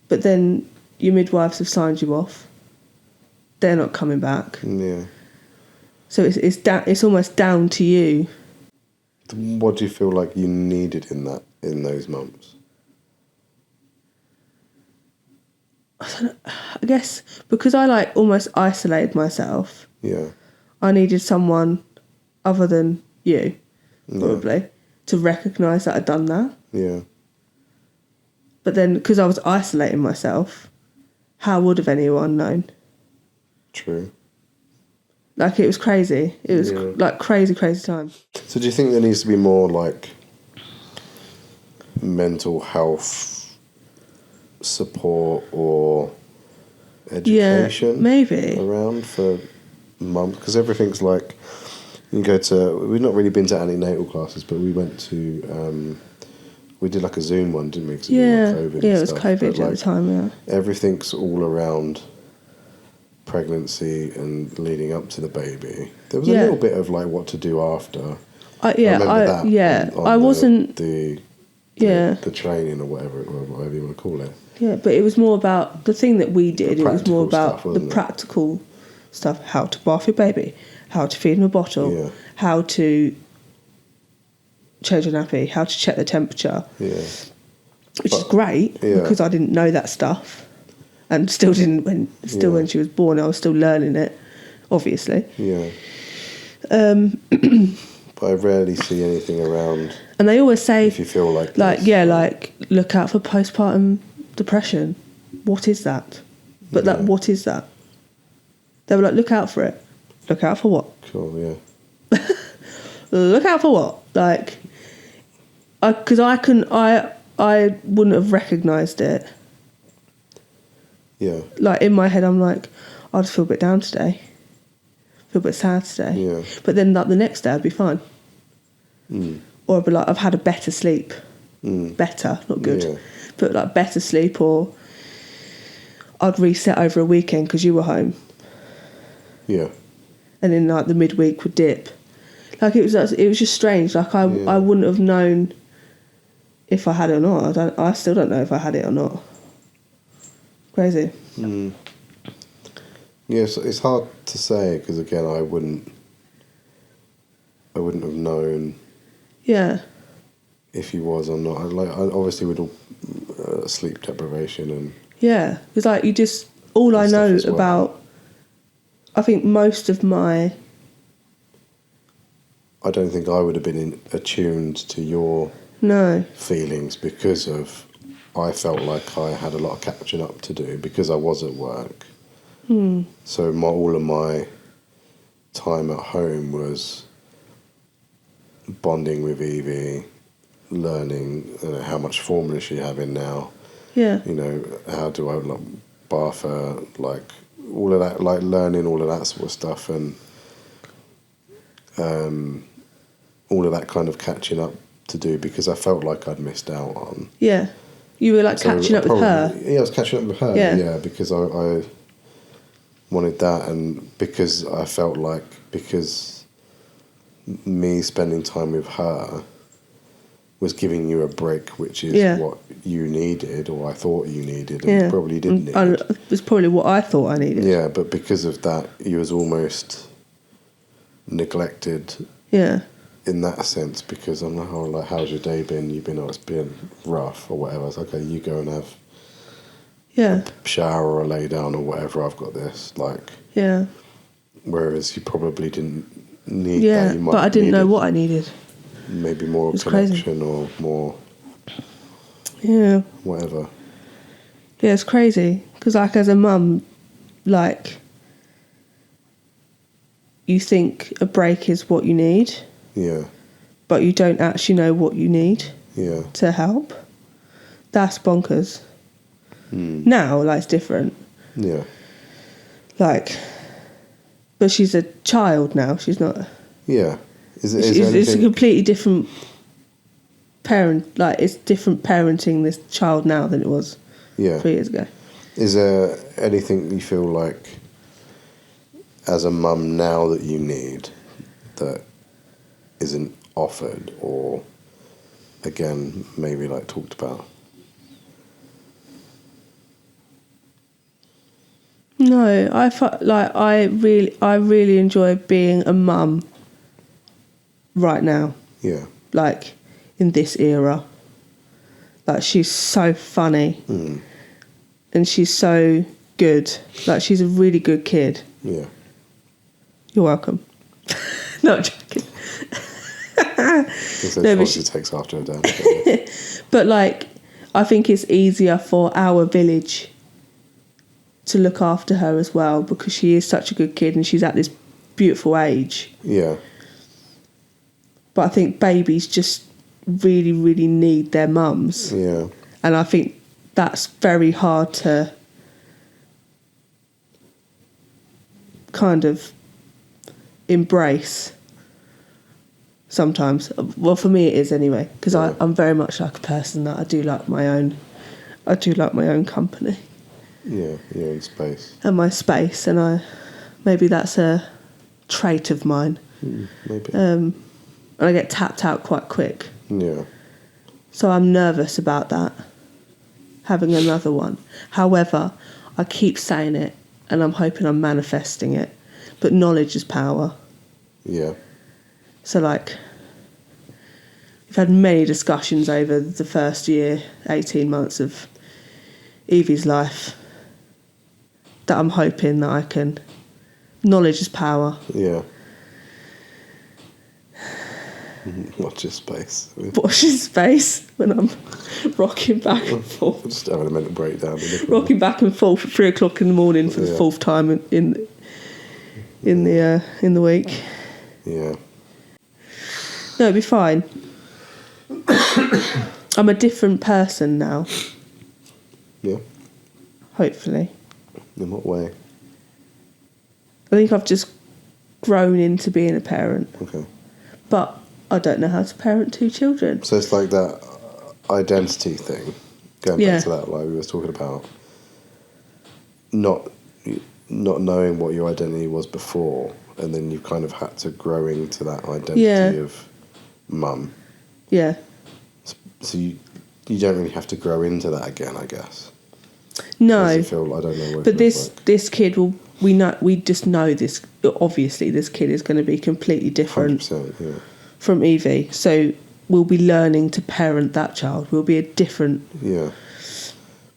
But then your midwives have signed you off. They're not coming back. Yeah. So it's almost down to you. What do you feel like you needed in those months? I guess because I like almost isolated myself, Yeah. I needed someone other than you, probably, to recognise that I'd done that. Yeah. But then, because I was isolating myself, how would have anyone known? True. Like, it was crazy. It was Yeah. like crazy time. So do you think there needs to be more like mental health support or education maybe. around for mums? Because everything's like, you go to, we've not really been to antenatal classes, but we went to, we did like a Zoom one, didn't we? 'Cause Yeah, of COVID yeah, and it was stuff. COVID But, at the like, time, yeah. everything's all around pregnancy and leading up to the baby. There was a Yeah. little bit of like what to do after. I remember that. on I wasn't. the Yeah, training or whatever you want to call it. yeah, but it was more about the thing that we did. The It was more practical about stuff, the wasn't it? practical stuff: how to bath your baby, how to feed him a bottle, Yeah. how to change a nappy, how to check the temperature, Yeah, which is great yeah. because I didn't know that stuff, and still didn't when when she was born. I was still learning it, obviously. yeah. But I rarely see anything around And they always say, if you feel like like this. yeah, like look out for postpartum depression. What is that? But that what is that? They were like, look out for it. Look out for what? Cool, yeah. Look out for what? Like, because I wouldn't have recognised it. Yeah, Like in my head, I'm like, I just feel a bit down today. Feel a bit sad today. Yeah. But then like the next day, I'd be fine. Or I'd be like, I've had a better sleep. Better, not good. Yeah. But like better sleep, or I'd reset over a weekend because you were home. yeah, And then like the midweek would dip. Like it was just strange. Like I wouldn't have known if I had it or not. I still don't know if I had it or not. Crazy. Yes, it's hard to say because again, I wouldn't have known Yeah. if he was or not. I obviously would sleep deprivation and Yeah. It's like you just all I And stuff know as well. about. I think most of my I don't think I would have been attuned to your no. feelings because of I felt like I had a lot of catching up to do because I was at work. So all of my time at home was bonding with Evie, learning how much formula is she having now. Yeah. You know, how do I like bath her, like all of that, like learning all of that sort of stuff, and all of that kind of catching up to do, because I felt like I'd missed out on. Yeah. You were like So catching up with her. Yeah, I was catching up with her. Yeah. Yeah, because I wanted that, and because I felt like because me spending time with her was giving you a break, which is what you needed, or I thought you needed, and probably didn't need. It was probably what I thought I needed. Yeah, but because of that, you was almost neglected. Yeah. In that sense, because I'm like, oh, like, how's your day been? You've been, oh, it's been rough or whatever. It's okay, you go and have a shower or lay down or whatever. I've got this, like. Yeah. Whereas you probably didn't need that. Yeah, You might but I didn't know needed what I needed. Maybe more It's connection crazy. or more. Yeah. Whatever. Yeah, it's crazy because, like, as a mum, like, you think a break is what you need. Yeah. But you don't actually know what you need to help. That's bonkers. Now, like, it's different. Yeah. Like, but she's a child now. She's not. Yeah. It's a completely different parent. Like, it's different parenting this child now than it was 3 years ago. Is there anything you feel like, as a mum now, that you need that isn't offered, or again maybe like talked about? No, I really enjoy being a mum right now. Yeah. Like, in this era. Like, she's so funny. And she's so good. Like, she's a really good kid. Yeah. You're welcome. Not joking. No, but she takes after her dad. But, like, I think it's easier for our village to look after her as well, because she is such a good kid and she's at this beautiful age. Yeah. But I think babies just really, really need their mums. Yeah. And I think that's very hard to kind of embrace sometimes. Well, for me it is anyway, because I'm very much like a person that I do like my own company. Yeah, your own space. And my space, and maybe that's a trait of mine. Maybe. And I get tapped out quite quick. Yeah. So I'm nervous about that, having another one. However, I keep saying it, and I'm hoping I'm manifesting it. But knowledge is power. Yeah. So, like, we've had many discussions over the first year, 18 months of Evie's life, that I'm hoping that I can. Knowledge is power. Yeah. Watch your space. Watch his space when I'm rocking back and forth. Just having a mental breakdown. Rocking back and forth at 3 o'clock in the morning for the fourth time in the week. Yeah. No, it'll be fine. I'm a different person now. Yeah. Hopefully. In what way? I think I've just grown into being a parent. Okay. But I don't know how to parent 2 children. So it's like that identity thing, going back to that, like we were talking about, not knowing what your identity was before, and then you kind of had to grow into that identity of mum. Yeah. So you don't really have to grow into that again, I guess. No. I don't know what but this kid we just know this. Obviously, this kid is going to be completely different 100%, from Evie. So we'll be learning to parent that child. We'll be a different. Yeah.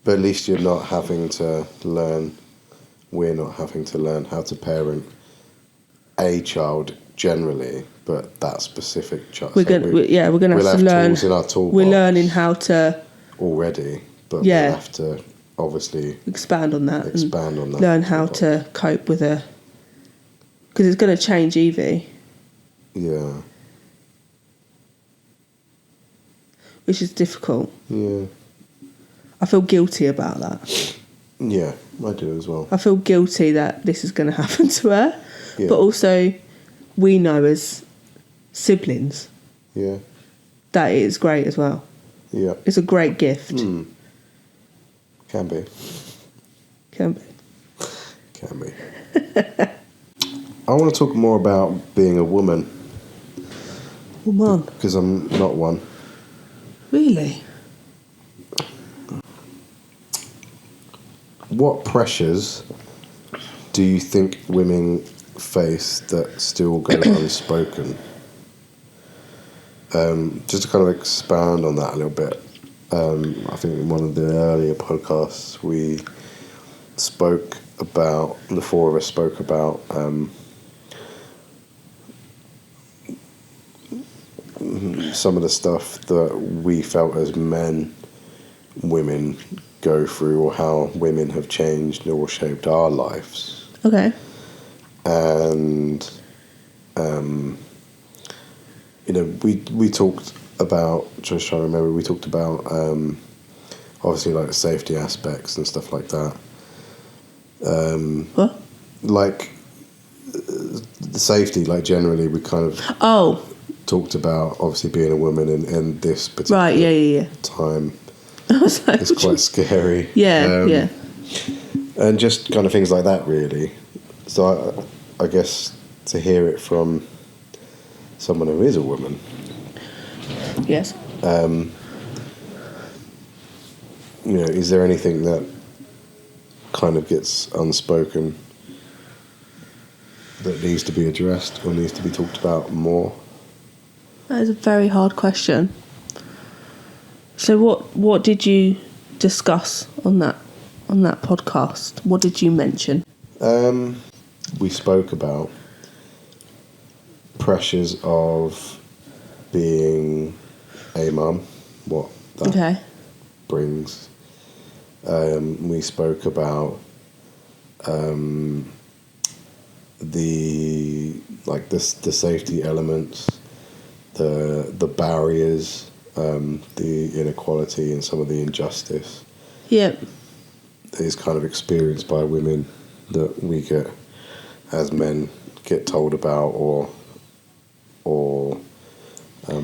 But at least you're not having to learn. We're not having to learn how to parent a child generally, but that specific child. We're going to have to learn. Tools in our toolbox we're learning how to already, but we'll have to obviously expand on that. Learn how toolbox. to cope with her, because it's going to change Evie. Yeah. which is difficult. Yeah. I feel guilty about that. Yeah, I do as well. I feel guilty that this is going to happen to her. Yeah. But also, we know as siblings Yeah. that it is great as well. Yeah. It's a great gift. Can be. Can be. Can be. I want to talk more about being a woman, Woman. because I'm not one. Really? What pressures do you think women face that still go unspoken? Just to kind of expand on that a little bit, I think in one of the earlier podcasts we spoke about, the four of us spoke about some of the stuff that we felt as men, women go through, or how women have changed or shaped our lives. Okay. And we talked about, just trying to remember, we talked about obviously like the safety aspects and stuff like that. What? Like the safety, like generally we kind of Oh, talked about obviously being a woman in this particular right, yeah. time. I was like, It's quite scary. yeah. And just kind of things like that, really. So I guess to hear it from someone who is a woman, Yes. is there anything that kind of gets unspoken that needs to be addressed or needs to be talked about more? That is a very hard question. So what did you discuss on that podcast? What did you mention? We spoke about pressures of being a mum, what that brings. We spoke about the safety elements, the barriers, the inequality and some of the injustice Yeah. that is kind of experienced by women that we get as men get told about or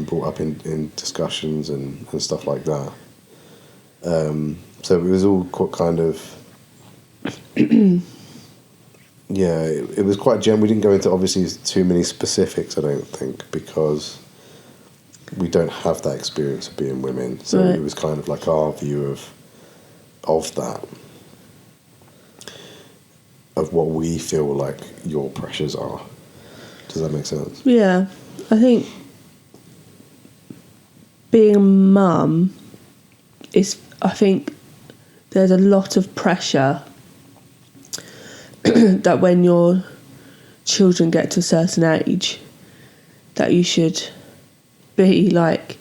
brought up in discussions and stuff like that. So it was all quite kind of yeah, it was quite general. We didn't go into obviously too many specifics, I don't think, because we don't have that experience of being women. So Right. it was kind of like our view of that, of what we feel like your pressures are. Does that make sense? Yeah. I think being a mum I think there's a lot of pressure that when your children get to a certain age that you should be like,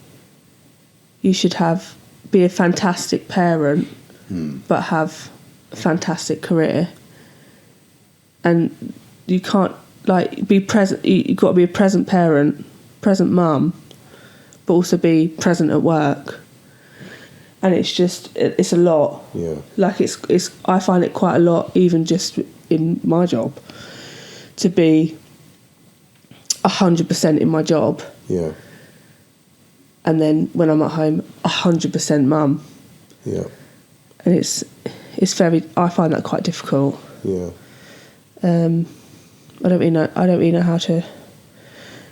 you should be a fantastic parent but have a fantastic career, and you can't like be present. You've got to be a present parent, present mum, but also be present at work. And it's a lot. Yeah. Like it's I find it quite a lot, even just in my job, to be 100% in my job. Yeah. And then when I'm at home, 100% mum. Yeah. And I find that quite difficult. Yeah. I don't really know how to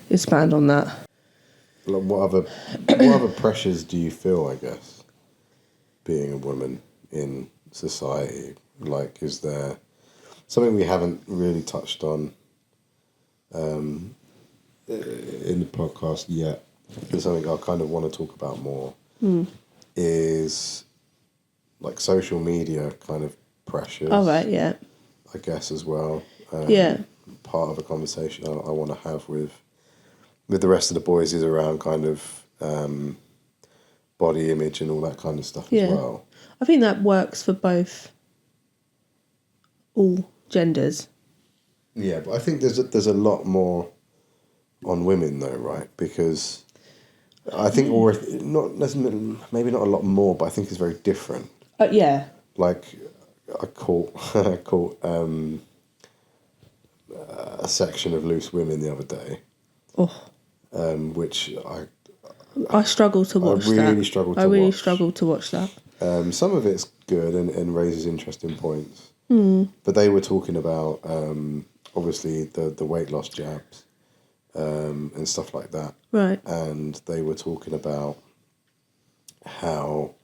expand on that. Like what other pressures do you feel, I guess, being a woman in society? Like, is there something we haven't really touched on in the podcast yet? It's something I kind of want to talk about more. Is like social media kind of pressures. Oh, right, yeah. I guess as well. Yeah. Part of a conversation I want to have with the rest of the boys is around kind of body image and all that kind of stuff as well. I think that works for all genders. Yeah, but I think there's a lot more on women though, right? Because I think, or if, not necessarily, maybe not a lot more, but I think it's very different. Yeah. Like, I caught I caught a section of Loose Women the other day, Oh, which I struggle to watch that. really struggle to I really watch. struggle to watch that. Some of it's good and raises interesting points. Hmm. But they were talking about, obviously, the weight loss jabs and stuff like that. Right. And they were talking about how,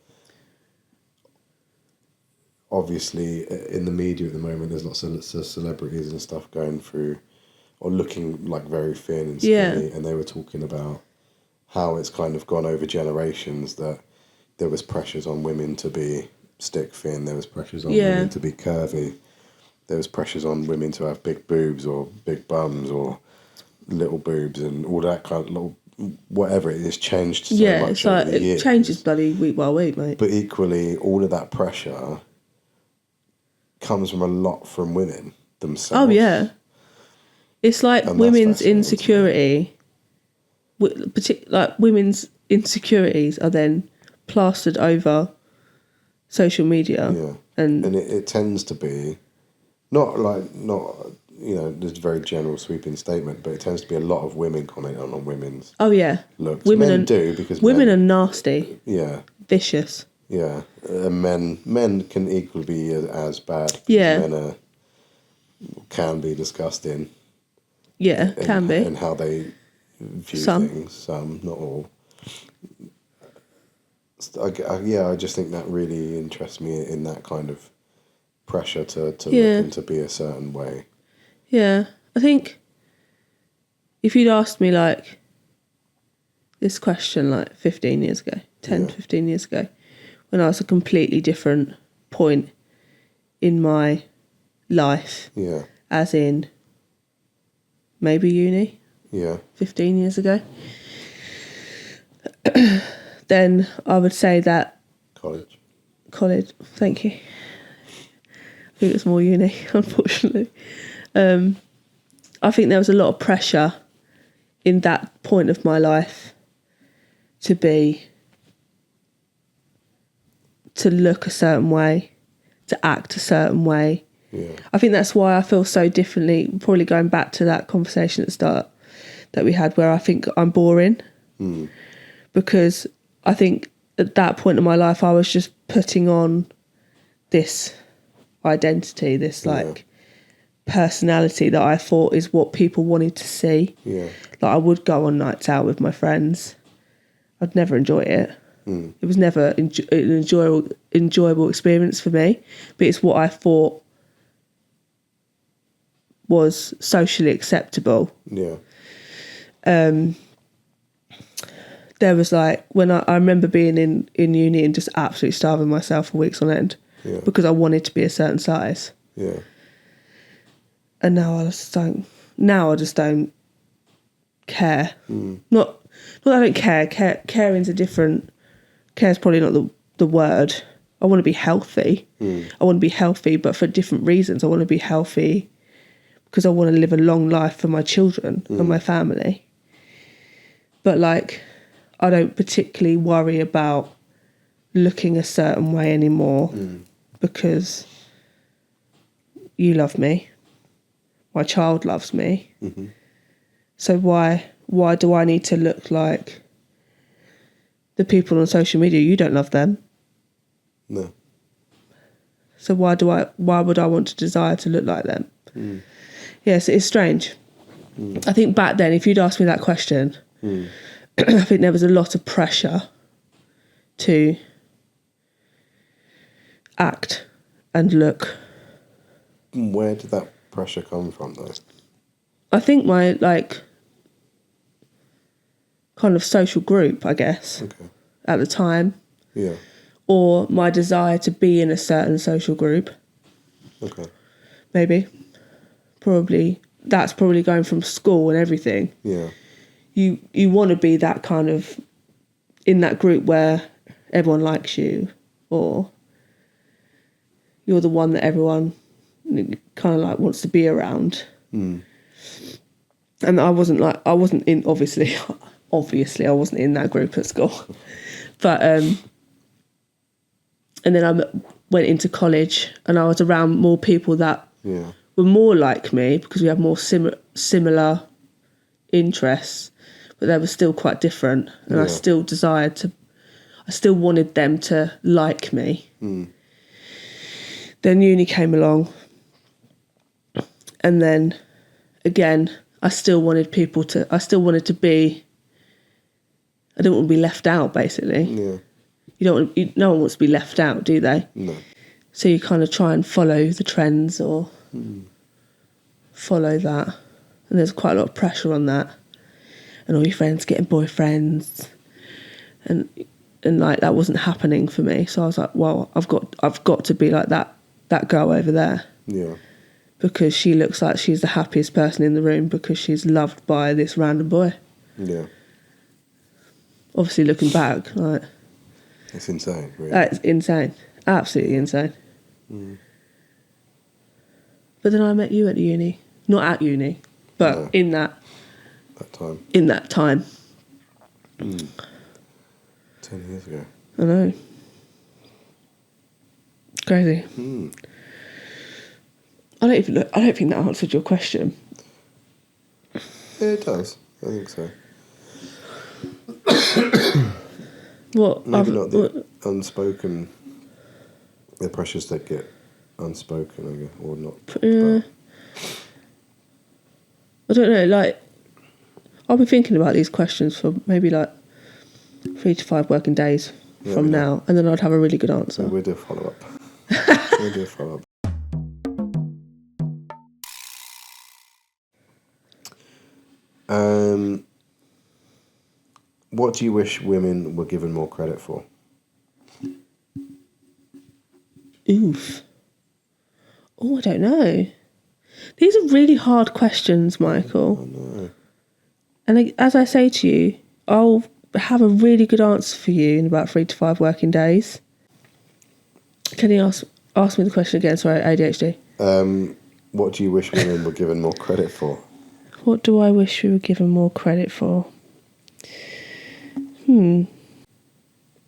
obviously, in the media at the moment, there's lots of celebrities and stuff going through or looking like very thin and skinny. Yeah. And they were talking about how it's kind of gone over generations, that there was pressures on women to be stick thin, there was pressures on Yeah. women to be curvy, there was pressures on women to have big boobs or big bums or little boobs and all that kind of little, whatever it is, changed so Yeah, much it's over like the it years. changes bloody week by week, mate. But equally, all of that pressure comes from a lot from women themselves. Oh yeah, it's like And that's women's fascinating to me. insecurity. Like women's insecurities are then plastered over social media, Yeah. and And it tends to be not, there's a very general sweeping statement, but it tends to be a lot of women commenting on women's oh yeah, looks. women Men are, do, because women men, are nasty, yeah, vicious. yeah. And men can equally be as bad. Because Yeah. Men can be disgusting. Yeah, can be. And how they view Some. things. Some, not all. I just think that really interests me in that kind of pressure to Yeah. look and to be a certain way. Yeah, I think if you'd asked me like this question like 15 years ago, 10, Yeah. 15 years ago, when I was a completely different point in my life, Yeah, as in maybe uni, yeah, 15 years ago, then I would say that college. thank you. I think it's more uni, unfortunately. I think there was a lot of pressure in that point of my life to look a certain way, to act a certain way. Yeah, I think that's why I feel so differently, probably going back to that conversation at the start that we had, where I think I'm boring. Because I think at that point in my life I was just putting on this identity, this like personality that I thought is what people wanted to see. yeah, Like I would go on nights out with my friends. I'd never enjoy it. It was never an enjoyable experience for me, but it's what I thought was socially acceptable. yeah, There was like, when I remember being in uni and just absolutely starving myself for weeks on end Yeah. because I wanted to be a certain size. yeah, And now I just don't care. Not that I don't care. Caring's a different. Care's probably not the word. I want to be healthy. I want to be healthy, but for different reasons. I want to be healthy because I want to live a long life for my children and my family. But like, I don't particularly worry about looking a certain way anymore because you love me. My child loves me. So why do I need to look like the people on social media? You don't love them. no, So why would I want to desire to look like them? Yes, it's strange. I think back then, if you'd asked me that question, I think there was a lot of pressure to act and look. Where did that pressure come from, though? I think my like kind of social group, I guess, Okay. at the time, Yeah. or my desire to be in a certain social group, Okay. maybe. That's probably going from school and everything. Yeah. You want to be that kind of, in that group where everyone likes you, or you're the one that everyone kind of like wants to be around. And I wasn't in, obviously, obviously I wasn't in that group at school. But and then I went into college, and I was around more people that were more like me, because we had more similar interests, but they were still quite different, and I still wanted them to like me. Then uni came along, and then again I still wanted to be, I didn't want to be left out, basically. No one wants to be left out, do they? No. So you kind of try and follow the trends, or follow that, and there's quite a lot of pressure on that, and all your friends getting boyfriends, and like that wasn't happening for me. So I was like, well, I've got to be like that girl over there, because she looks like she's the happiest person in the room because she's loved by this random boy. Obviously, looking back, like, it's insane, really. That's insane, absolutely insane. But then I met you at the uni, not at uni, but in that time. In that time. 10 years ago. I know. Crazy. I don't think that answered your question. Yeah, it does. I think so. What? Maybe not the unspoken, the pressures that get unspoken, I guess, or not. I don't know, like, I'll be thinking about these questions for maybe like 3 to 5 working days from now, and then I'd have a really good answer. We'll do a follow-up. What do you wish women were given more credit for? Oof. Oh, I don't know. These are really hard questions, Michael. I know. And as I say to you, I'll have a really good answer for you in about 3 to 5 working days. Can you ask me the question again? Sorry, ADHD. What do you wish women were given more credit for? What do I wish we were given more credit for?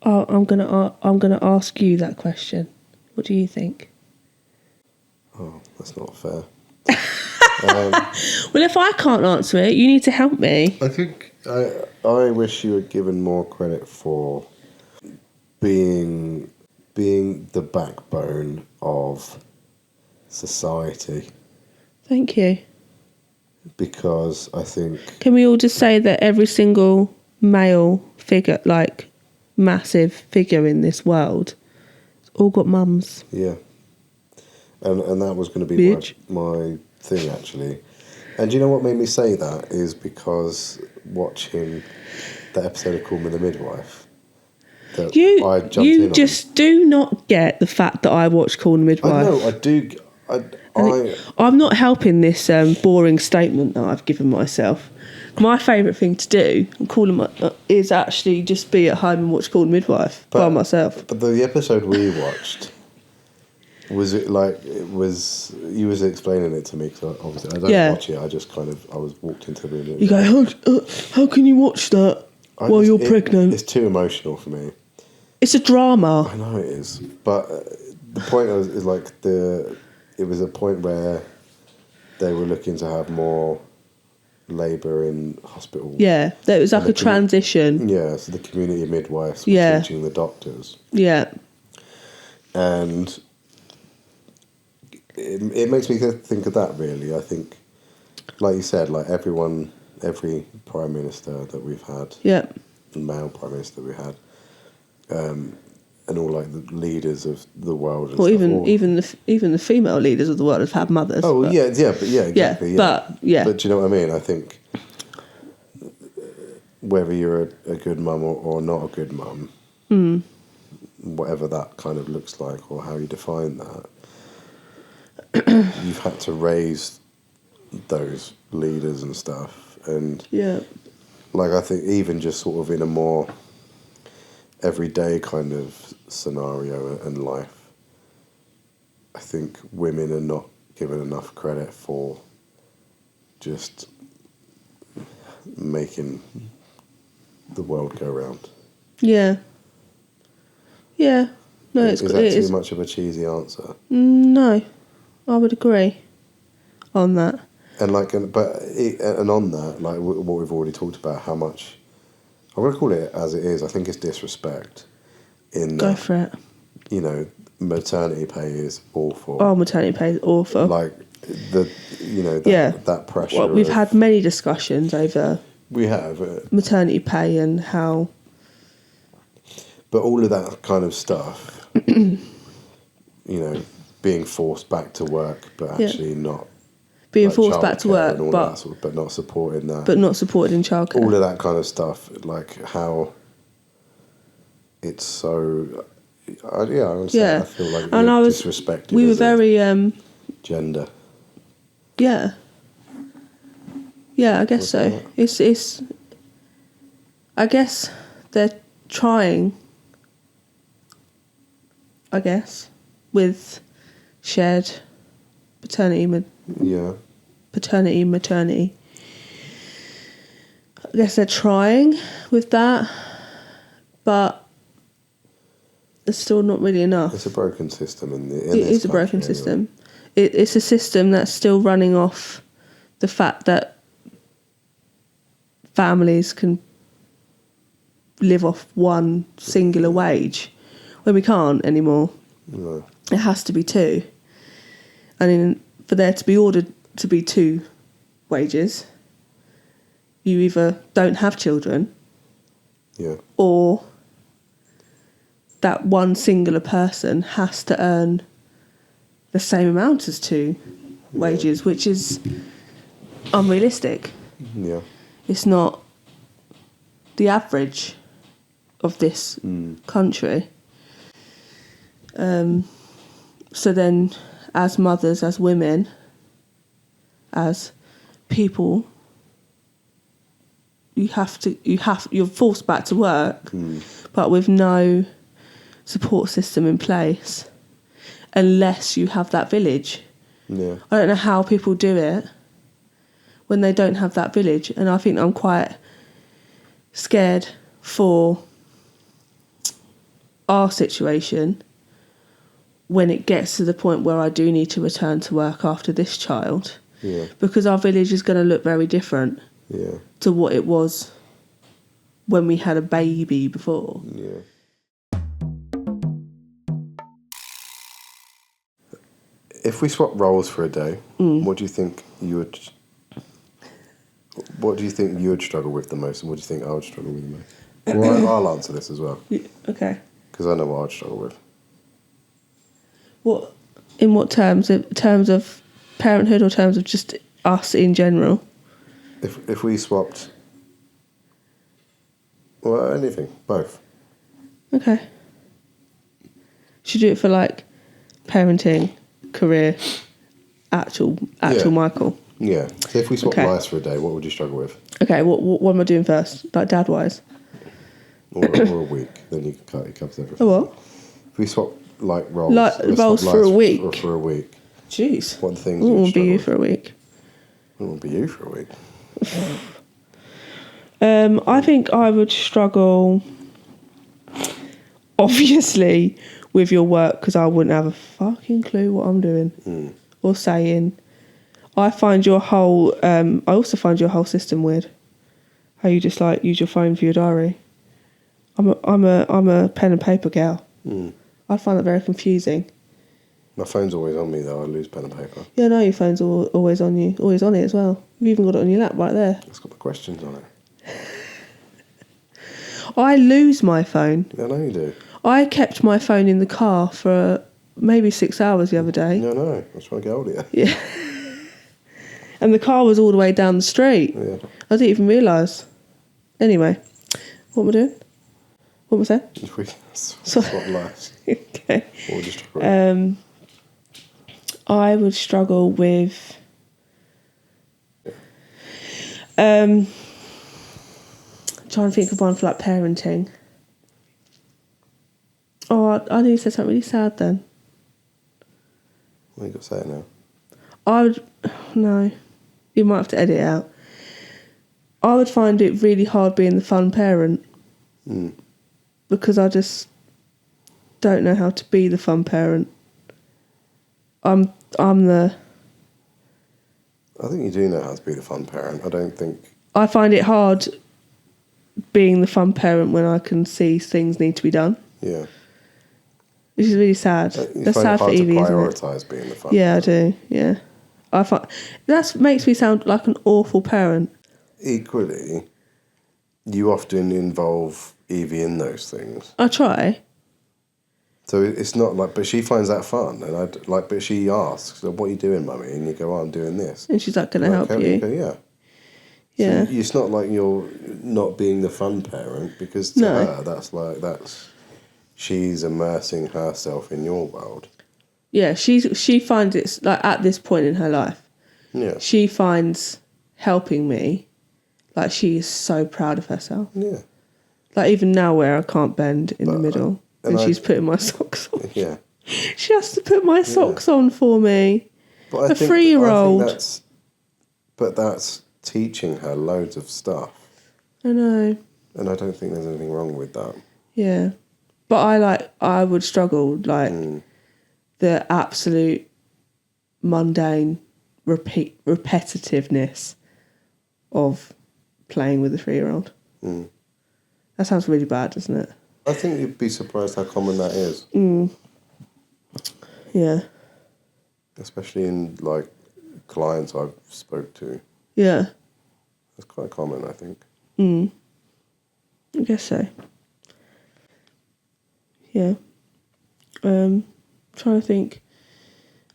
Oh, I'm gonna ask you that question. What do you think? Oh, that's not fair. Well, if I can't answer it, you need to help me. I think I wish you were given more credit for being the backbone of society. Thank you. Because I think... Can we all just say that every single male figure, like massive figure in this world, all got mums? Yeah. And that was going to be my thing, actually. And do you know what made me say that? Is because watching the episode of Call Me the Midwife, that I jumped in on. You just do not get the fact that I watched Call Me the Midwife. I know, I do. I'm not helping this boring statement that I've given myself. My favourite thing to do is actually just be at home and watch Call Me the Midwife by myself. But the episode we watched... Was it like, you was explaining it to me, because obviously I don't watch it, I just I was walked into the room. You go, how can you watch that while you're pregnant? It's too emotional for me. It's a drama. I know it is, but the point is like it was a point where they were looking to have more labour in hospital. Yeah, there was like a transition. Yeah, so the community midwives were teaching the doctors. Yeah. And... It makes me think of that, really. I think, like you said, like every Prime Minister that we've had, the male Prime Minister we had, and all like the leaders of the world. Or even the female leaders of the world have had mothers. Oh, but exactly. But do you know what I mean? I think whether you're a good mum or not a good mum, whatever that kind of looks like or how you define that, you've had to raise those leaders and stuff, and like I think even just sort of in a more everyday kind of scenario and life, I think women are not given enough credit for just making the world go round. Yeah. Yeah. No, Is that too much of a cheesy answer? No, I would agree on that. And on that, like what we've already talked about, how much I'm going to call it as it is. I think it's disrespect. Go for it. You know, maternity pay is awful. Oh, maternity pay is awful. Like that pressure. Well, we've had many discussions over. We have maternity pay and how. But all of that kind of stuff. Being forced back to work, but actually not being forced back to work, but not supporting that. But not supported in childcare. All of that kind of stuff, like how it's so. I feel like and I was disrespected. We were very gender. Yeah. Yeah, I guess so. That? It's. I guess they're trying. I guess with shared paternity, maternity. I guess they're trying with that, but it's still not really enough. It's a broken system it is a broken system. It's a system that's still running off the fact that families can live off one singular wage when we can't anymore. No. It has to be two. And for there to be ordered to be two wages, you either don't have children, or that one singular person has to earn the same amount as two wages, which is unrealistic. Yeah. It's not the average of this country. So then, as mothers, as women, as people, you're forced back to work, but with no support system in place, unless you have that village. Yeah. I don't know how people do it when they don't have that village, and I think I'm quite scared for our situation when it gets to the point where I do need to return to work after this child, because our village is going to look very different to what it was when we had a baby before. Yeah. If we swap roles for a day, what do you think you would? What do you think you would struggle with the most, and what do you think I would struggle with the most? Well, I'll answer this as well. Okay. Because I know what I'd struggle with. What? In what terms? In terms of parenthood, or terms of just us in general? If we swapped, well, anything, both. Okay. Should do it for like parenting, career, actual Michael. Yeah. So if we swap lives for a day, what would you struggle with? Okay. What am I doing first? Like dad wise. Or a week, then it covers everything. Oh what? If we swap roles, roles for a week. For a week. Jeez. What things? I wouldn't want to be you for a week. I wouldn't be you for a week. I think I would struggle, obviously, with your work, because I wouldn't have a fucking clue what I'm doing or saying. I also find your whole system weird. How you just like use your phone for your diary. I'm a pen and paper gal. I find that very confusing. My phone's always on me though. I lose pen and paper. Yeah, no, your phone's always on you, always on it as well. You've even got it on your lap right there. It's got the questions on it. I lose my phone. Yeah, I know you do. I kept my phone in the car for maybe 6 hours the other day. Yeah, I know. I was trying to get hold of you. Yeah. And the car was all the way down the street. Yeah. I didn't even realise. Anyway, what am I doing? What was that? If we swap lives. Okay. What would you struggle with? I would struggle with trying to think of one for like parenting. Oh, I need to say something really sad then. Well, you got to say it now. I would... No. You might have to edit it out. I would find it really hard being the fun parent. Because I just don't know how to be the fun parent. I'm the... I think you do know how to be the fun parent. I don't think... I find it hard being the fun parent when I can see things need to be done. Yeah. Which is really sad. You That's find sad it for hard to Evie, isn't it? prioritise being the fun Yeah, I parent. do. Yeah, I find that makes me sound like an awful parent. Equally, you often involve Evie in those things. I try. So it's not like, but she finds that fun, and but she asks, "So what are you doing, mummy?" And you go, "Oh, I'm doing this." And she's like, "Can I help Okay, you?" you go, yeah. Yeah. So it's not like you're not being the fun parent, because to No. her, she's immersing herself in your world. Yeah, she finds it like at this point in her life, Yeah. she finds helping me, like she is so proud of herself. Yeah. Like even now where I can't bend in the middle and I- she's putting my socks on. Yeah. She has to put my socks on for me. But I A think 3-year-old. That's teaching her loads of stuff. I know. And I don't think there's anything wrong with that. Yeah. But I would struggle, like the absolute mundane repetitiveness of playing with a 3-year-old. That sounds really bad, doesn't it? I think you'd be surprised how common that is. Yeah. Especially in, like, clients I've spoke to. Yeah. It's quite common, I think. I guess so. Yeah. Trying to think,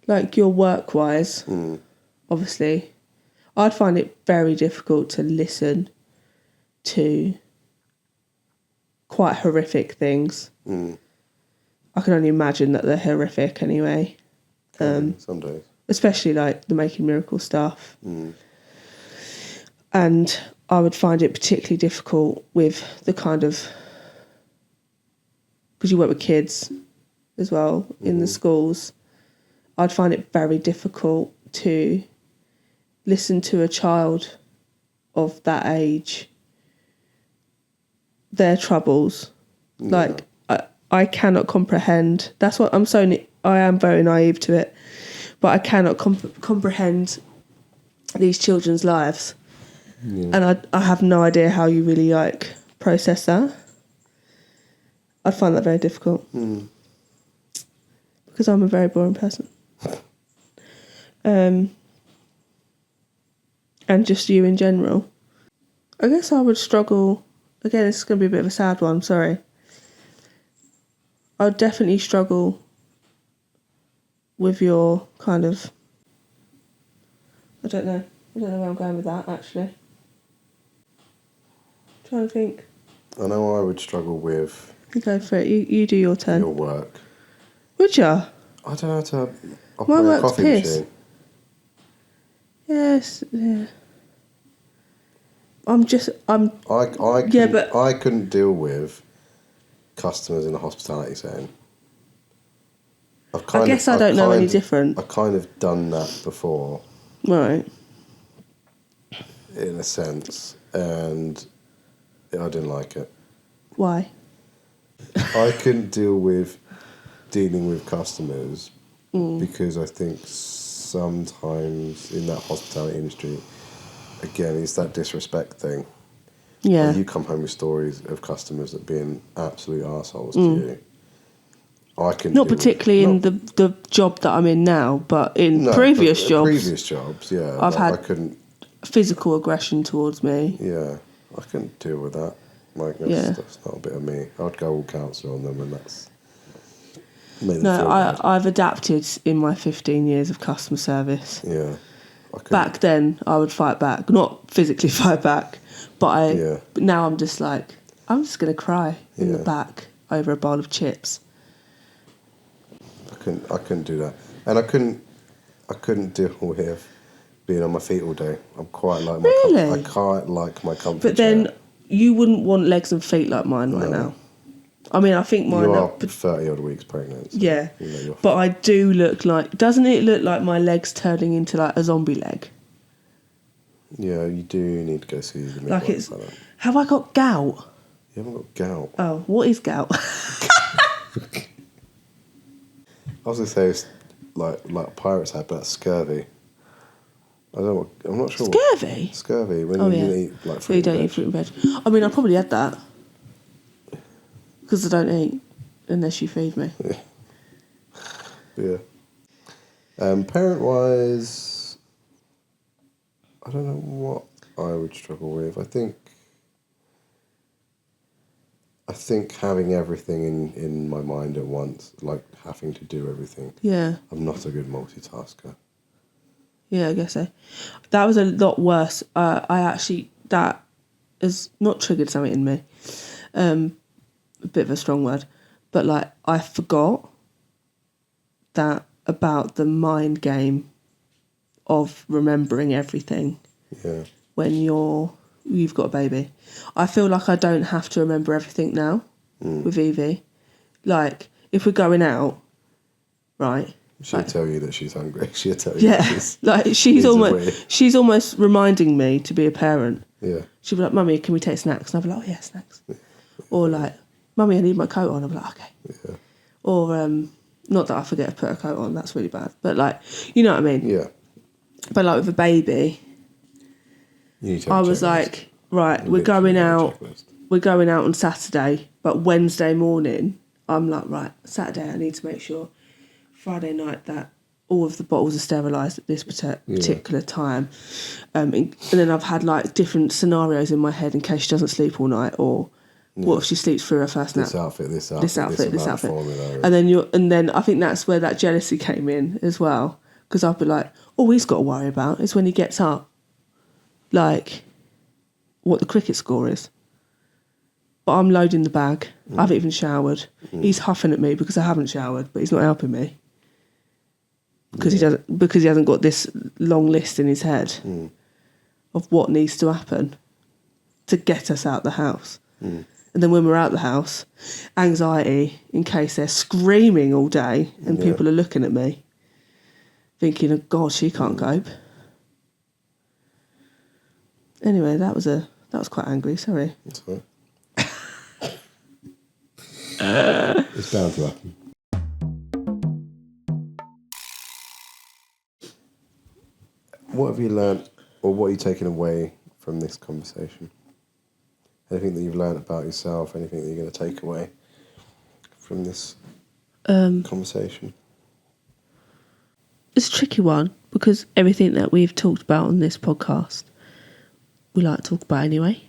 like your work-wise, obviously, I'd find it very difficult to listen to quite horrific things. I can only imagine that they're horrific anyway. Some days. Especially like the Making Miracle stuff. And I would find it particularly difficult with the kind of... Because you work with kids as well in the schools. I'd find it very difficult to listen to a child of that age, their troubles. Like, I cannot comprehend. That's what I am very naive to it. But I cannot comprehend these children's lives. And I have no idea how you really, like, process that. I'd find that very difficult. Because I'm a very boring person. And just you in general. I guess I would struggle... Again, this is going to be a bit of a sad one, sorry. I'd definitely struggle with your kind of... I don't know where I'm going with that, actually. Trying to think. I know I would struggle with You go for it. You do your turn. your work. Would you? I don't know how to operate a work's coffee piss. machine. Yes, yeah. I'm I couldn't deal with customers in a hospitality setting. I guess I don't know any different. I've kind of done that before, Right. in a sense, and I didn't like it. Why? I couldn't deal with dealing with customers because I think sometimes in that hospitality industry, again, it's that disrespect thing. Yeah. You come home with stories of customers that being absolute arseholes to you. I can Not particularly in the job that I'm in now, but in previous jobs. Previous jobs, yeah. I've had I couldn't. physical aggression towards me. Yeah, I couldn't deal with that. Like that's not a bit of me. I'd go all counsel on them, and that's. Made them No, feel bad. I've adapted in my 15 years of customer service. Yeah. Back then, I would fight back, not physically fight back, but But now I'm just like, I'm just gonna cry in the back over a bowl of chips. I couldn't do that, and I couldn't deal with being on my feet all day. I'm quite like my Really? I quite like my comfort. But then chair. you wouldn't want legs and feet like mine right now. I mean, I think mine You are. are 30 odd weeks pregnant. So Yeah, you know you're but I do look like. Doesn't it look like my leg's turning into like a zombie leg? Yeah, you do need to go see the midwife. Like it's, for that. have I got gout? You haven't got gout. Oh, what is gout? I was gonna say it's like pirates had, but that's scurvy. I don't know. I'm not sure. Scurvy? Scurvy when Oh, you yeah. eat like So fruit you and don't veg. eat fruit and veg. I mean, I probably had that. Because I don't eat unless you feed me. Yeah. Parent-wise, I don't know what I would struggle with. I think having everything in my mind at once, like having to do everything. Yeah. I'm not a good multitasker. Yeah, I guess so. That was a lot worse. That has not triggered something in me. A bit of a strong word. But like, I forgot that about the mind game of remembering everything Yeah. when you've got a baby. I feel like I don't have to remember everything now with Evie. Like, if we're going out, right? She'll like, tell you that she's hungry. She'll tell you that yeah, she's... like needs a wee. she's almost reminding me to be a parent. Yeah. She'll be like, "Mummy, can we take snacks?" And I'll be like, "Oh yeah, snacks." Or like, "Mummy, I need my coat on." I'll be like, "Okay." Yeah. Or not that I forget to put a coat on. That's really bad. But like, you know what I mean? Yeah. But like with a baby, You need to have I a was checklist. like, right, we're Literally going have a out. checklist. We're going out on Saturday, but Wednesday morning, I'm like, right, Saturday, I need to make sure Friday night that all of the bottles are sterilised at this particular time. And then I've had like different scenarios in my head in case she doesn't sleep all night, or what if she sleeps through her first nap? This outfit, This this outfit. amount of formula. And then I think that's where that jealousy came in as well, because I'd be like, all he's got to worry about is when he gets up, like what the cricket score is. But I'm loading the bag. I haven't even showered. He's huffing at me because I haven't showered, but he's not helping me because he hasn't got this long list in his head of what needs to happen to get us out the house. And then when we're out the house, anxiety in case they're screaming all day and people are looking at me, thinking, "Oh God, she can't cope." Anyway, that was quite angry. Sorry. That's right. It's bound to happen. What have you learnt, or what are you taking away from this conversation? Anything that you've learnt about yourself? Anything that you're going to take away from this conversation? It's a tricky one because everything that we've talked about on this podcast, we like to talk about anyway,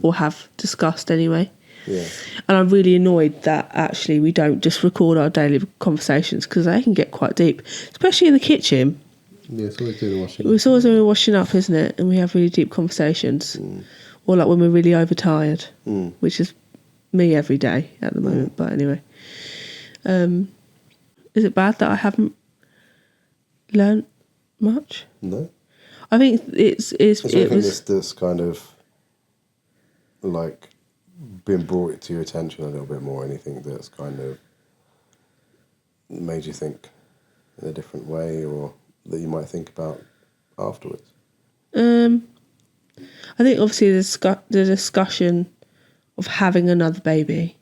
or have discussed anyway. Yeah. And I'm really annoyed that actually we don't just record our daily conversations because they can get quite deep, especially in the kitchen. Yeah, it's always doing the washing up. It's always when we're washing up, isn't it? And we have really deep conversations. Or like when we're really overtired, which is me every day at the moment. But anyway. Is it bad that I haven't learnt much? No. I think it's this kind of like been brought to your attention a little bit more. Anything that's kind of made you think in a different way, or that you might think about afterwards? I think obviously the discussion of having another baby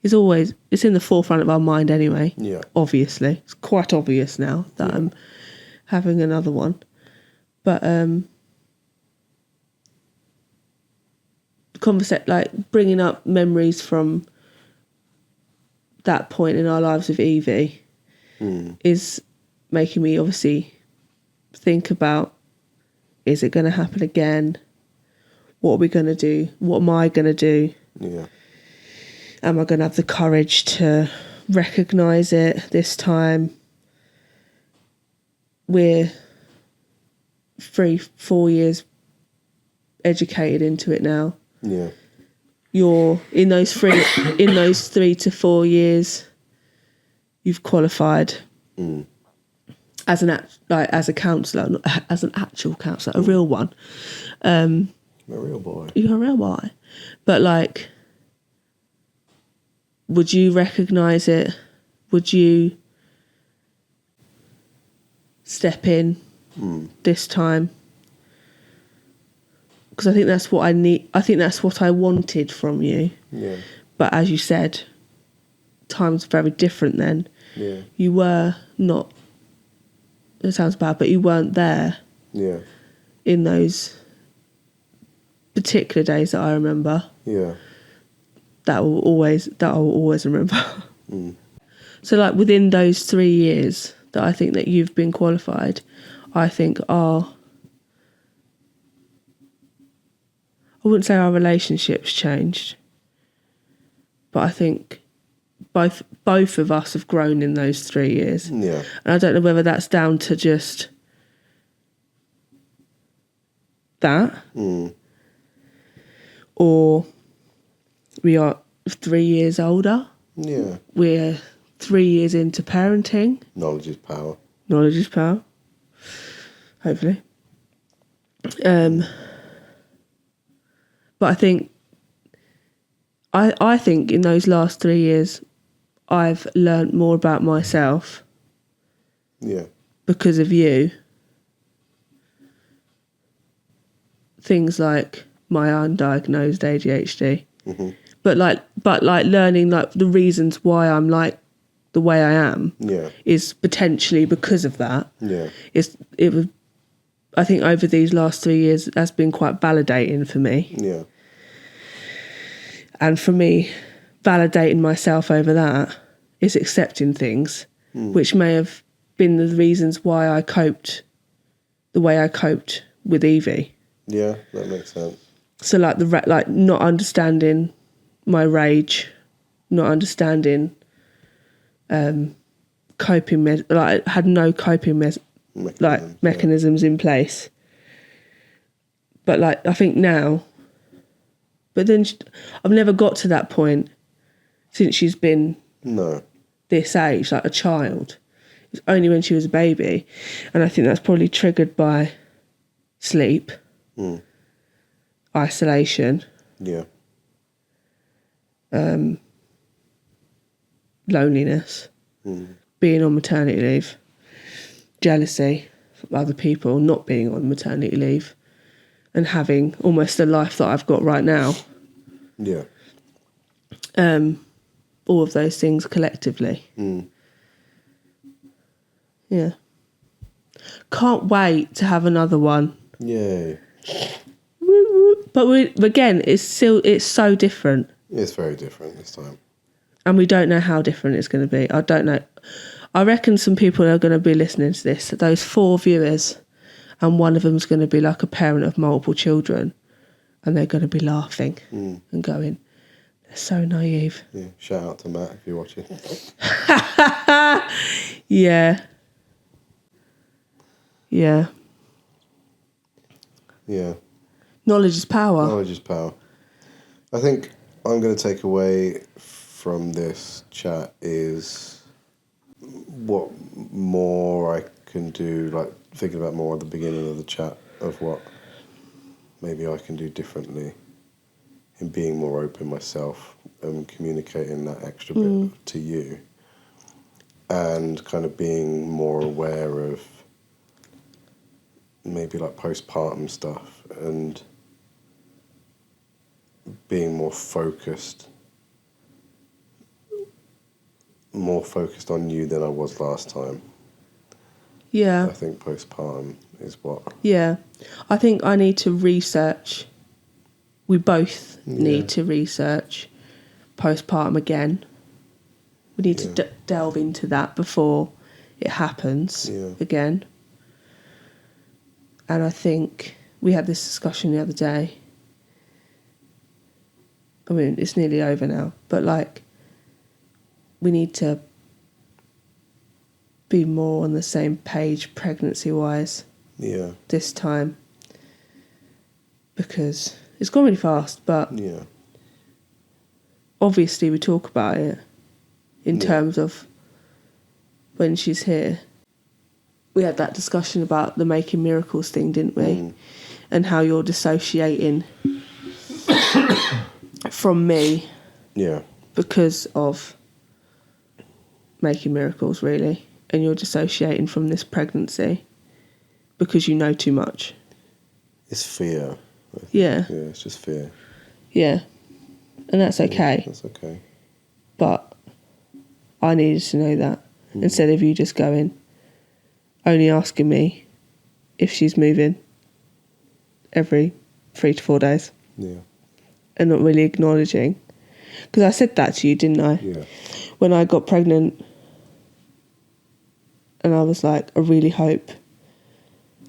is always, it's in the forefront of our mind anyway. Yeah. Obviously. It's quite obvious now that I'm having another one. But like bringing up memories from that point in our lives with Evie is making me obviously think about, is it going to happen again? What are we going to do? What am I going to do? Yeah. Am I going to have the courage to recognise it this time? We're 3-4 years educated into it now. Yeah. You're in those 3 to 4 years, you've qualified as a counsellor, not as an actual counsellor, a real one. A real boy. You're a real boy. But like, would you recognise it? Would you step in this time? because I think that's what I need. I think that's what I wanted from you. Yeah. But as you said, times very different then. Yeah. You were not, it sounds bad, but you weren't there Yeah. in those particular days that I remember. Yeah. That I will always remember. Mm. So like within those 3 years that I think that you've been qualified, I think I wouldn't say our relationship's changed, but I think both of us have grown in those 3 years. Yeah. And I don't know whether that's down to just that, or we are 3 years older. Yeah. We're 3 years into parenting. Knowledge is power. Knowledge is power. Hopefully. But I think I think in those last 3 years I've learnt more about myself Yeah. because of you. Things like my undiagnosed ADHD. Mm-hmm. But learning like the reasons why I'm like the way I am Yeah. is potentially because of that. Yeah. It was, I think over these last 3 years that's been quite validating for me. Yeah. And for me, validating myself over that is accepting things, which may have been the reasons why I coped the way I coped with Evie. Yeah, that makes sense. So like not understanding my rage, not understanding coping I had no coping mechanisms in place. But like I think now, but then I've never got to that point since she's been this age, like a child. It was only when she was a baby, and I think that's probably triggered by sleep, isolation, loneliness, being on maternity leave, jealousy from other people not being on maternity leave, and having almost the life that I've got right now. Yeah. All of those things collectively. Yeah. Can't wait to have another one. Yay. But again, it's so different. It's very different this time. And we don't know how different it's going to be. I don't know. I reckon some people are going to be listening to this, those 4 viewers, and one of them's going to be like a parent of multiple children, and they're going to be laughing and going, they're so naive. Yeah. Shout out to Matt if you're watching. Yeah. Yeah. Yeah. Knowledge is power. Knowledge is power. I think I'm going to take away from this chat is what more I can do, like thinking about more at the beginning of the chat of what maybe I can do differently in being more open myself and communicating that extra bit to you, and kind of being more aware of maybe like postpartum stuff and being more focused on you than I was last time. Yeah. I think postpartum is what... Yeah. I think I need to research. We both need to research postpartum again. We need to delve into that before it happens again. And I think we had this discussion the other day. I mean, it's nearly over now, but like, we need to be more on the same page pregnancy-wise this time, because it's gone really fast, but obviously we talk about it in terms of when she's here. We had that discussion about the Making Miracles thing, didn't we? And how you're dissociating from me because of Making Miracles, really. And you're dissociating from this pregnancy because you know too much. It's fear. Yeah. Yeah, it's just fear. Yeah. And that's okay. That's okay. But I needed to know that instead of you just going, only asking me if she's moving every 3 to 4 days Yeah. and not really acknowledging. Because I said that to you, didn't I? Yeah. When I got pregnant, and I was like, I really hope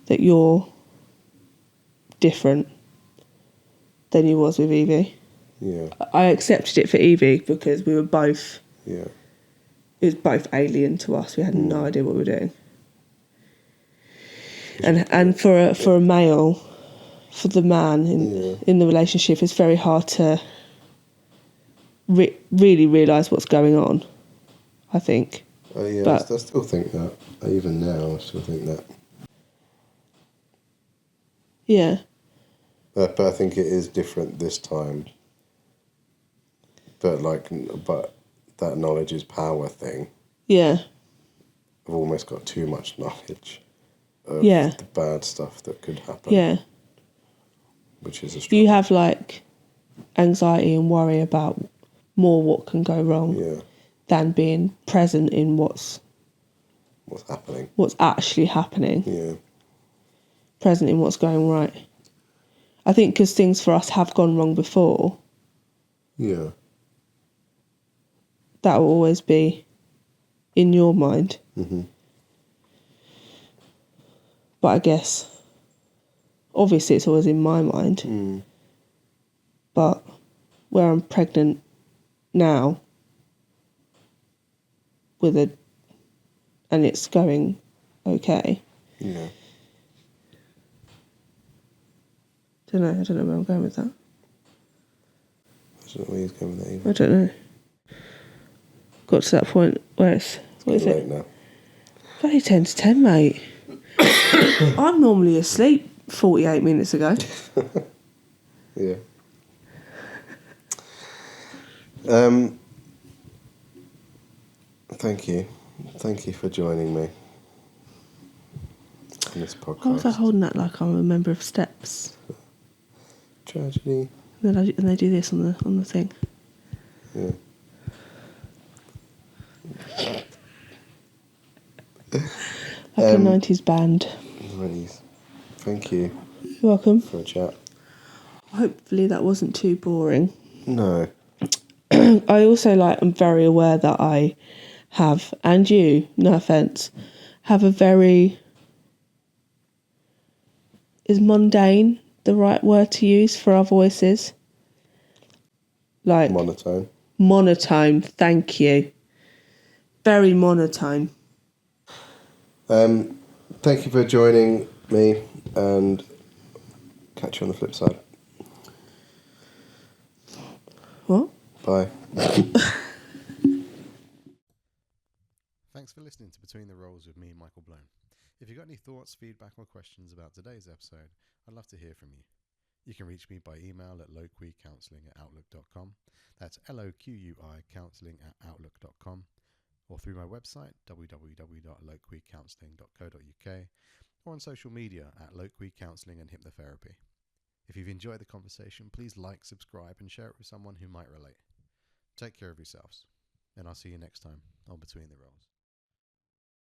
that you're different than you was with Evie. Yeah. I accepted it for Evie because we were both, Yeah. it was both alien to us. We had no idea what we were doing. And for a male, for the man in the relationship, it's very hard to really realise what's going on, I think. Yeah, But I still think that. Even now, I still think that. yeah, But I think it is different this time. But that knowledge is power thing. yeah, I've almost got too much knowledge of yeah, the bad stuff that could happen. yeah. Which is a struggle. You have like anxiety and worry about more what can go wrong than being present in what's happening. What's actually happening. Yeah. Present in what's going right. I think because things for us have gone wrong before. Yeah. That will always be in your mind. Mm-hmm. But I guess, obviously, it's always in my mind. Mm. But where I'm pregnant now, and it's going okay. Yeah. I don't know where I'm going with that. I don't know where he's going with that either. I don't know. Got to that point where it's what is late it? Now. Bloody 10 to 10, mate. I'm normally asleep 48 minutes ago. Yeah. Thank you. Thank you for joining me on this podcast. Why was I holding that like I'm a member of Steps? Tragedy. And they do this on the thing. Yeah. Like a 90s band. 90s. Thank you. You're welcome. For a chat. Hopefully that wasn't too boring. No. I also I'm very aware that I have, and you, no offence, have a very... Is mundane the right word to use for our voices? Like... Monotone. Monotone, thank you. Very monotone. Thank you for joining me, and catch you on the flip side. What? Bye. Thanks for listening to Between the Rolls with me, Michael Blown. If you've got any thoughts, feedback or questions about today's episode, I'd love to hear from you. You can reach me by email at loquicounselling@outlook.com. That's LOQUI counselling@outlook.com, or through my website, www.loquicounselling.co.uk, or on social media at Loqui Counselling and Hypnotherapy. If you've enjoyed the conversation, please like, subscribe, and share it with someone who might relate. Take care of yourselves, and I'll see you next time on Between the Rolls.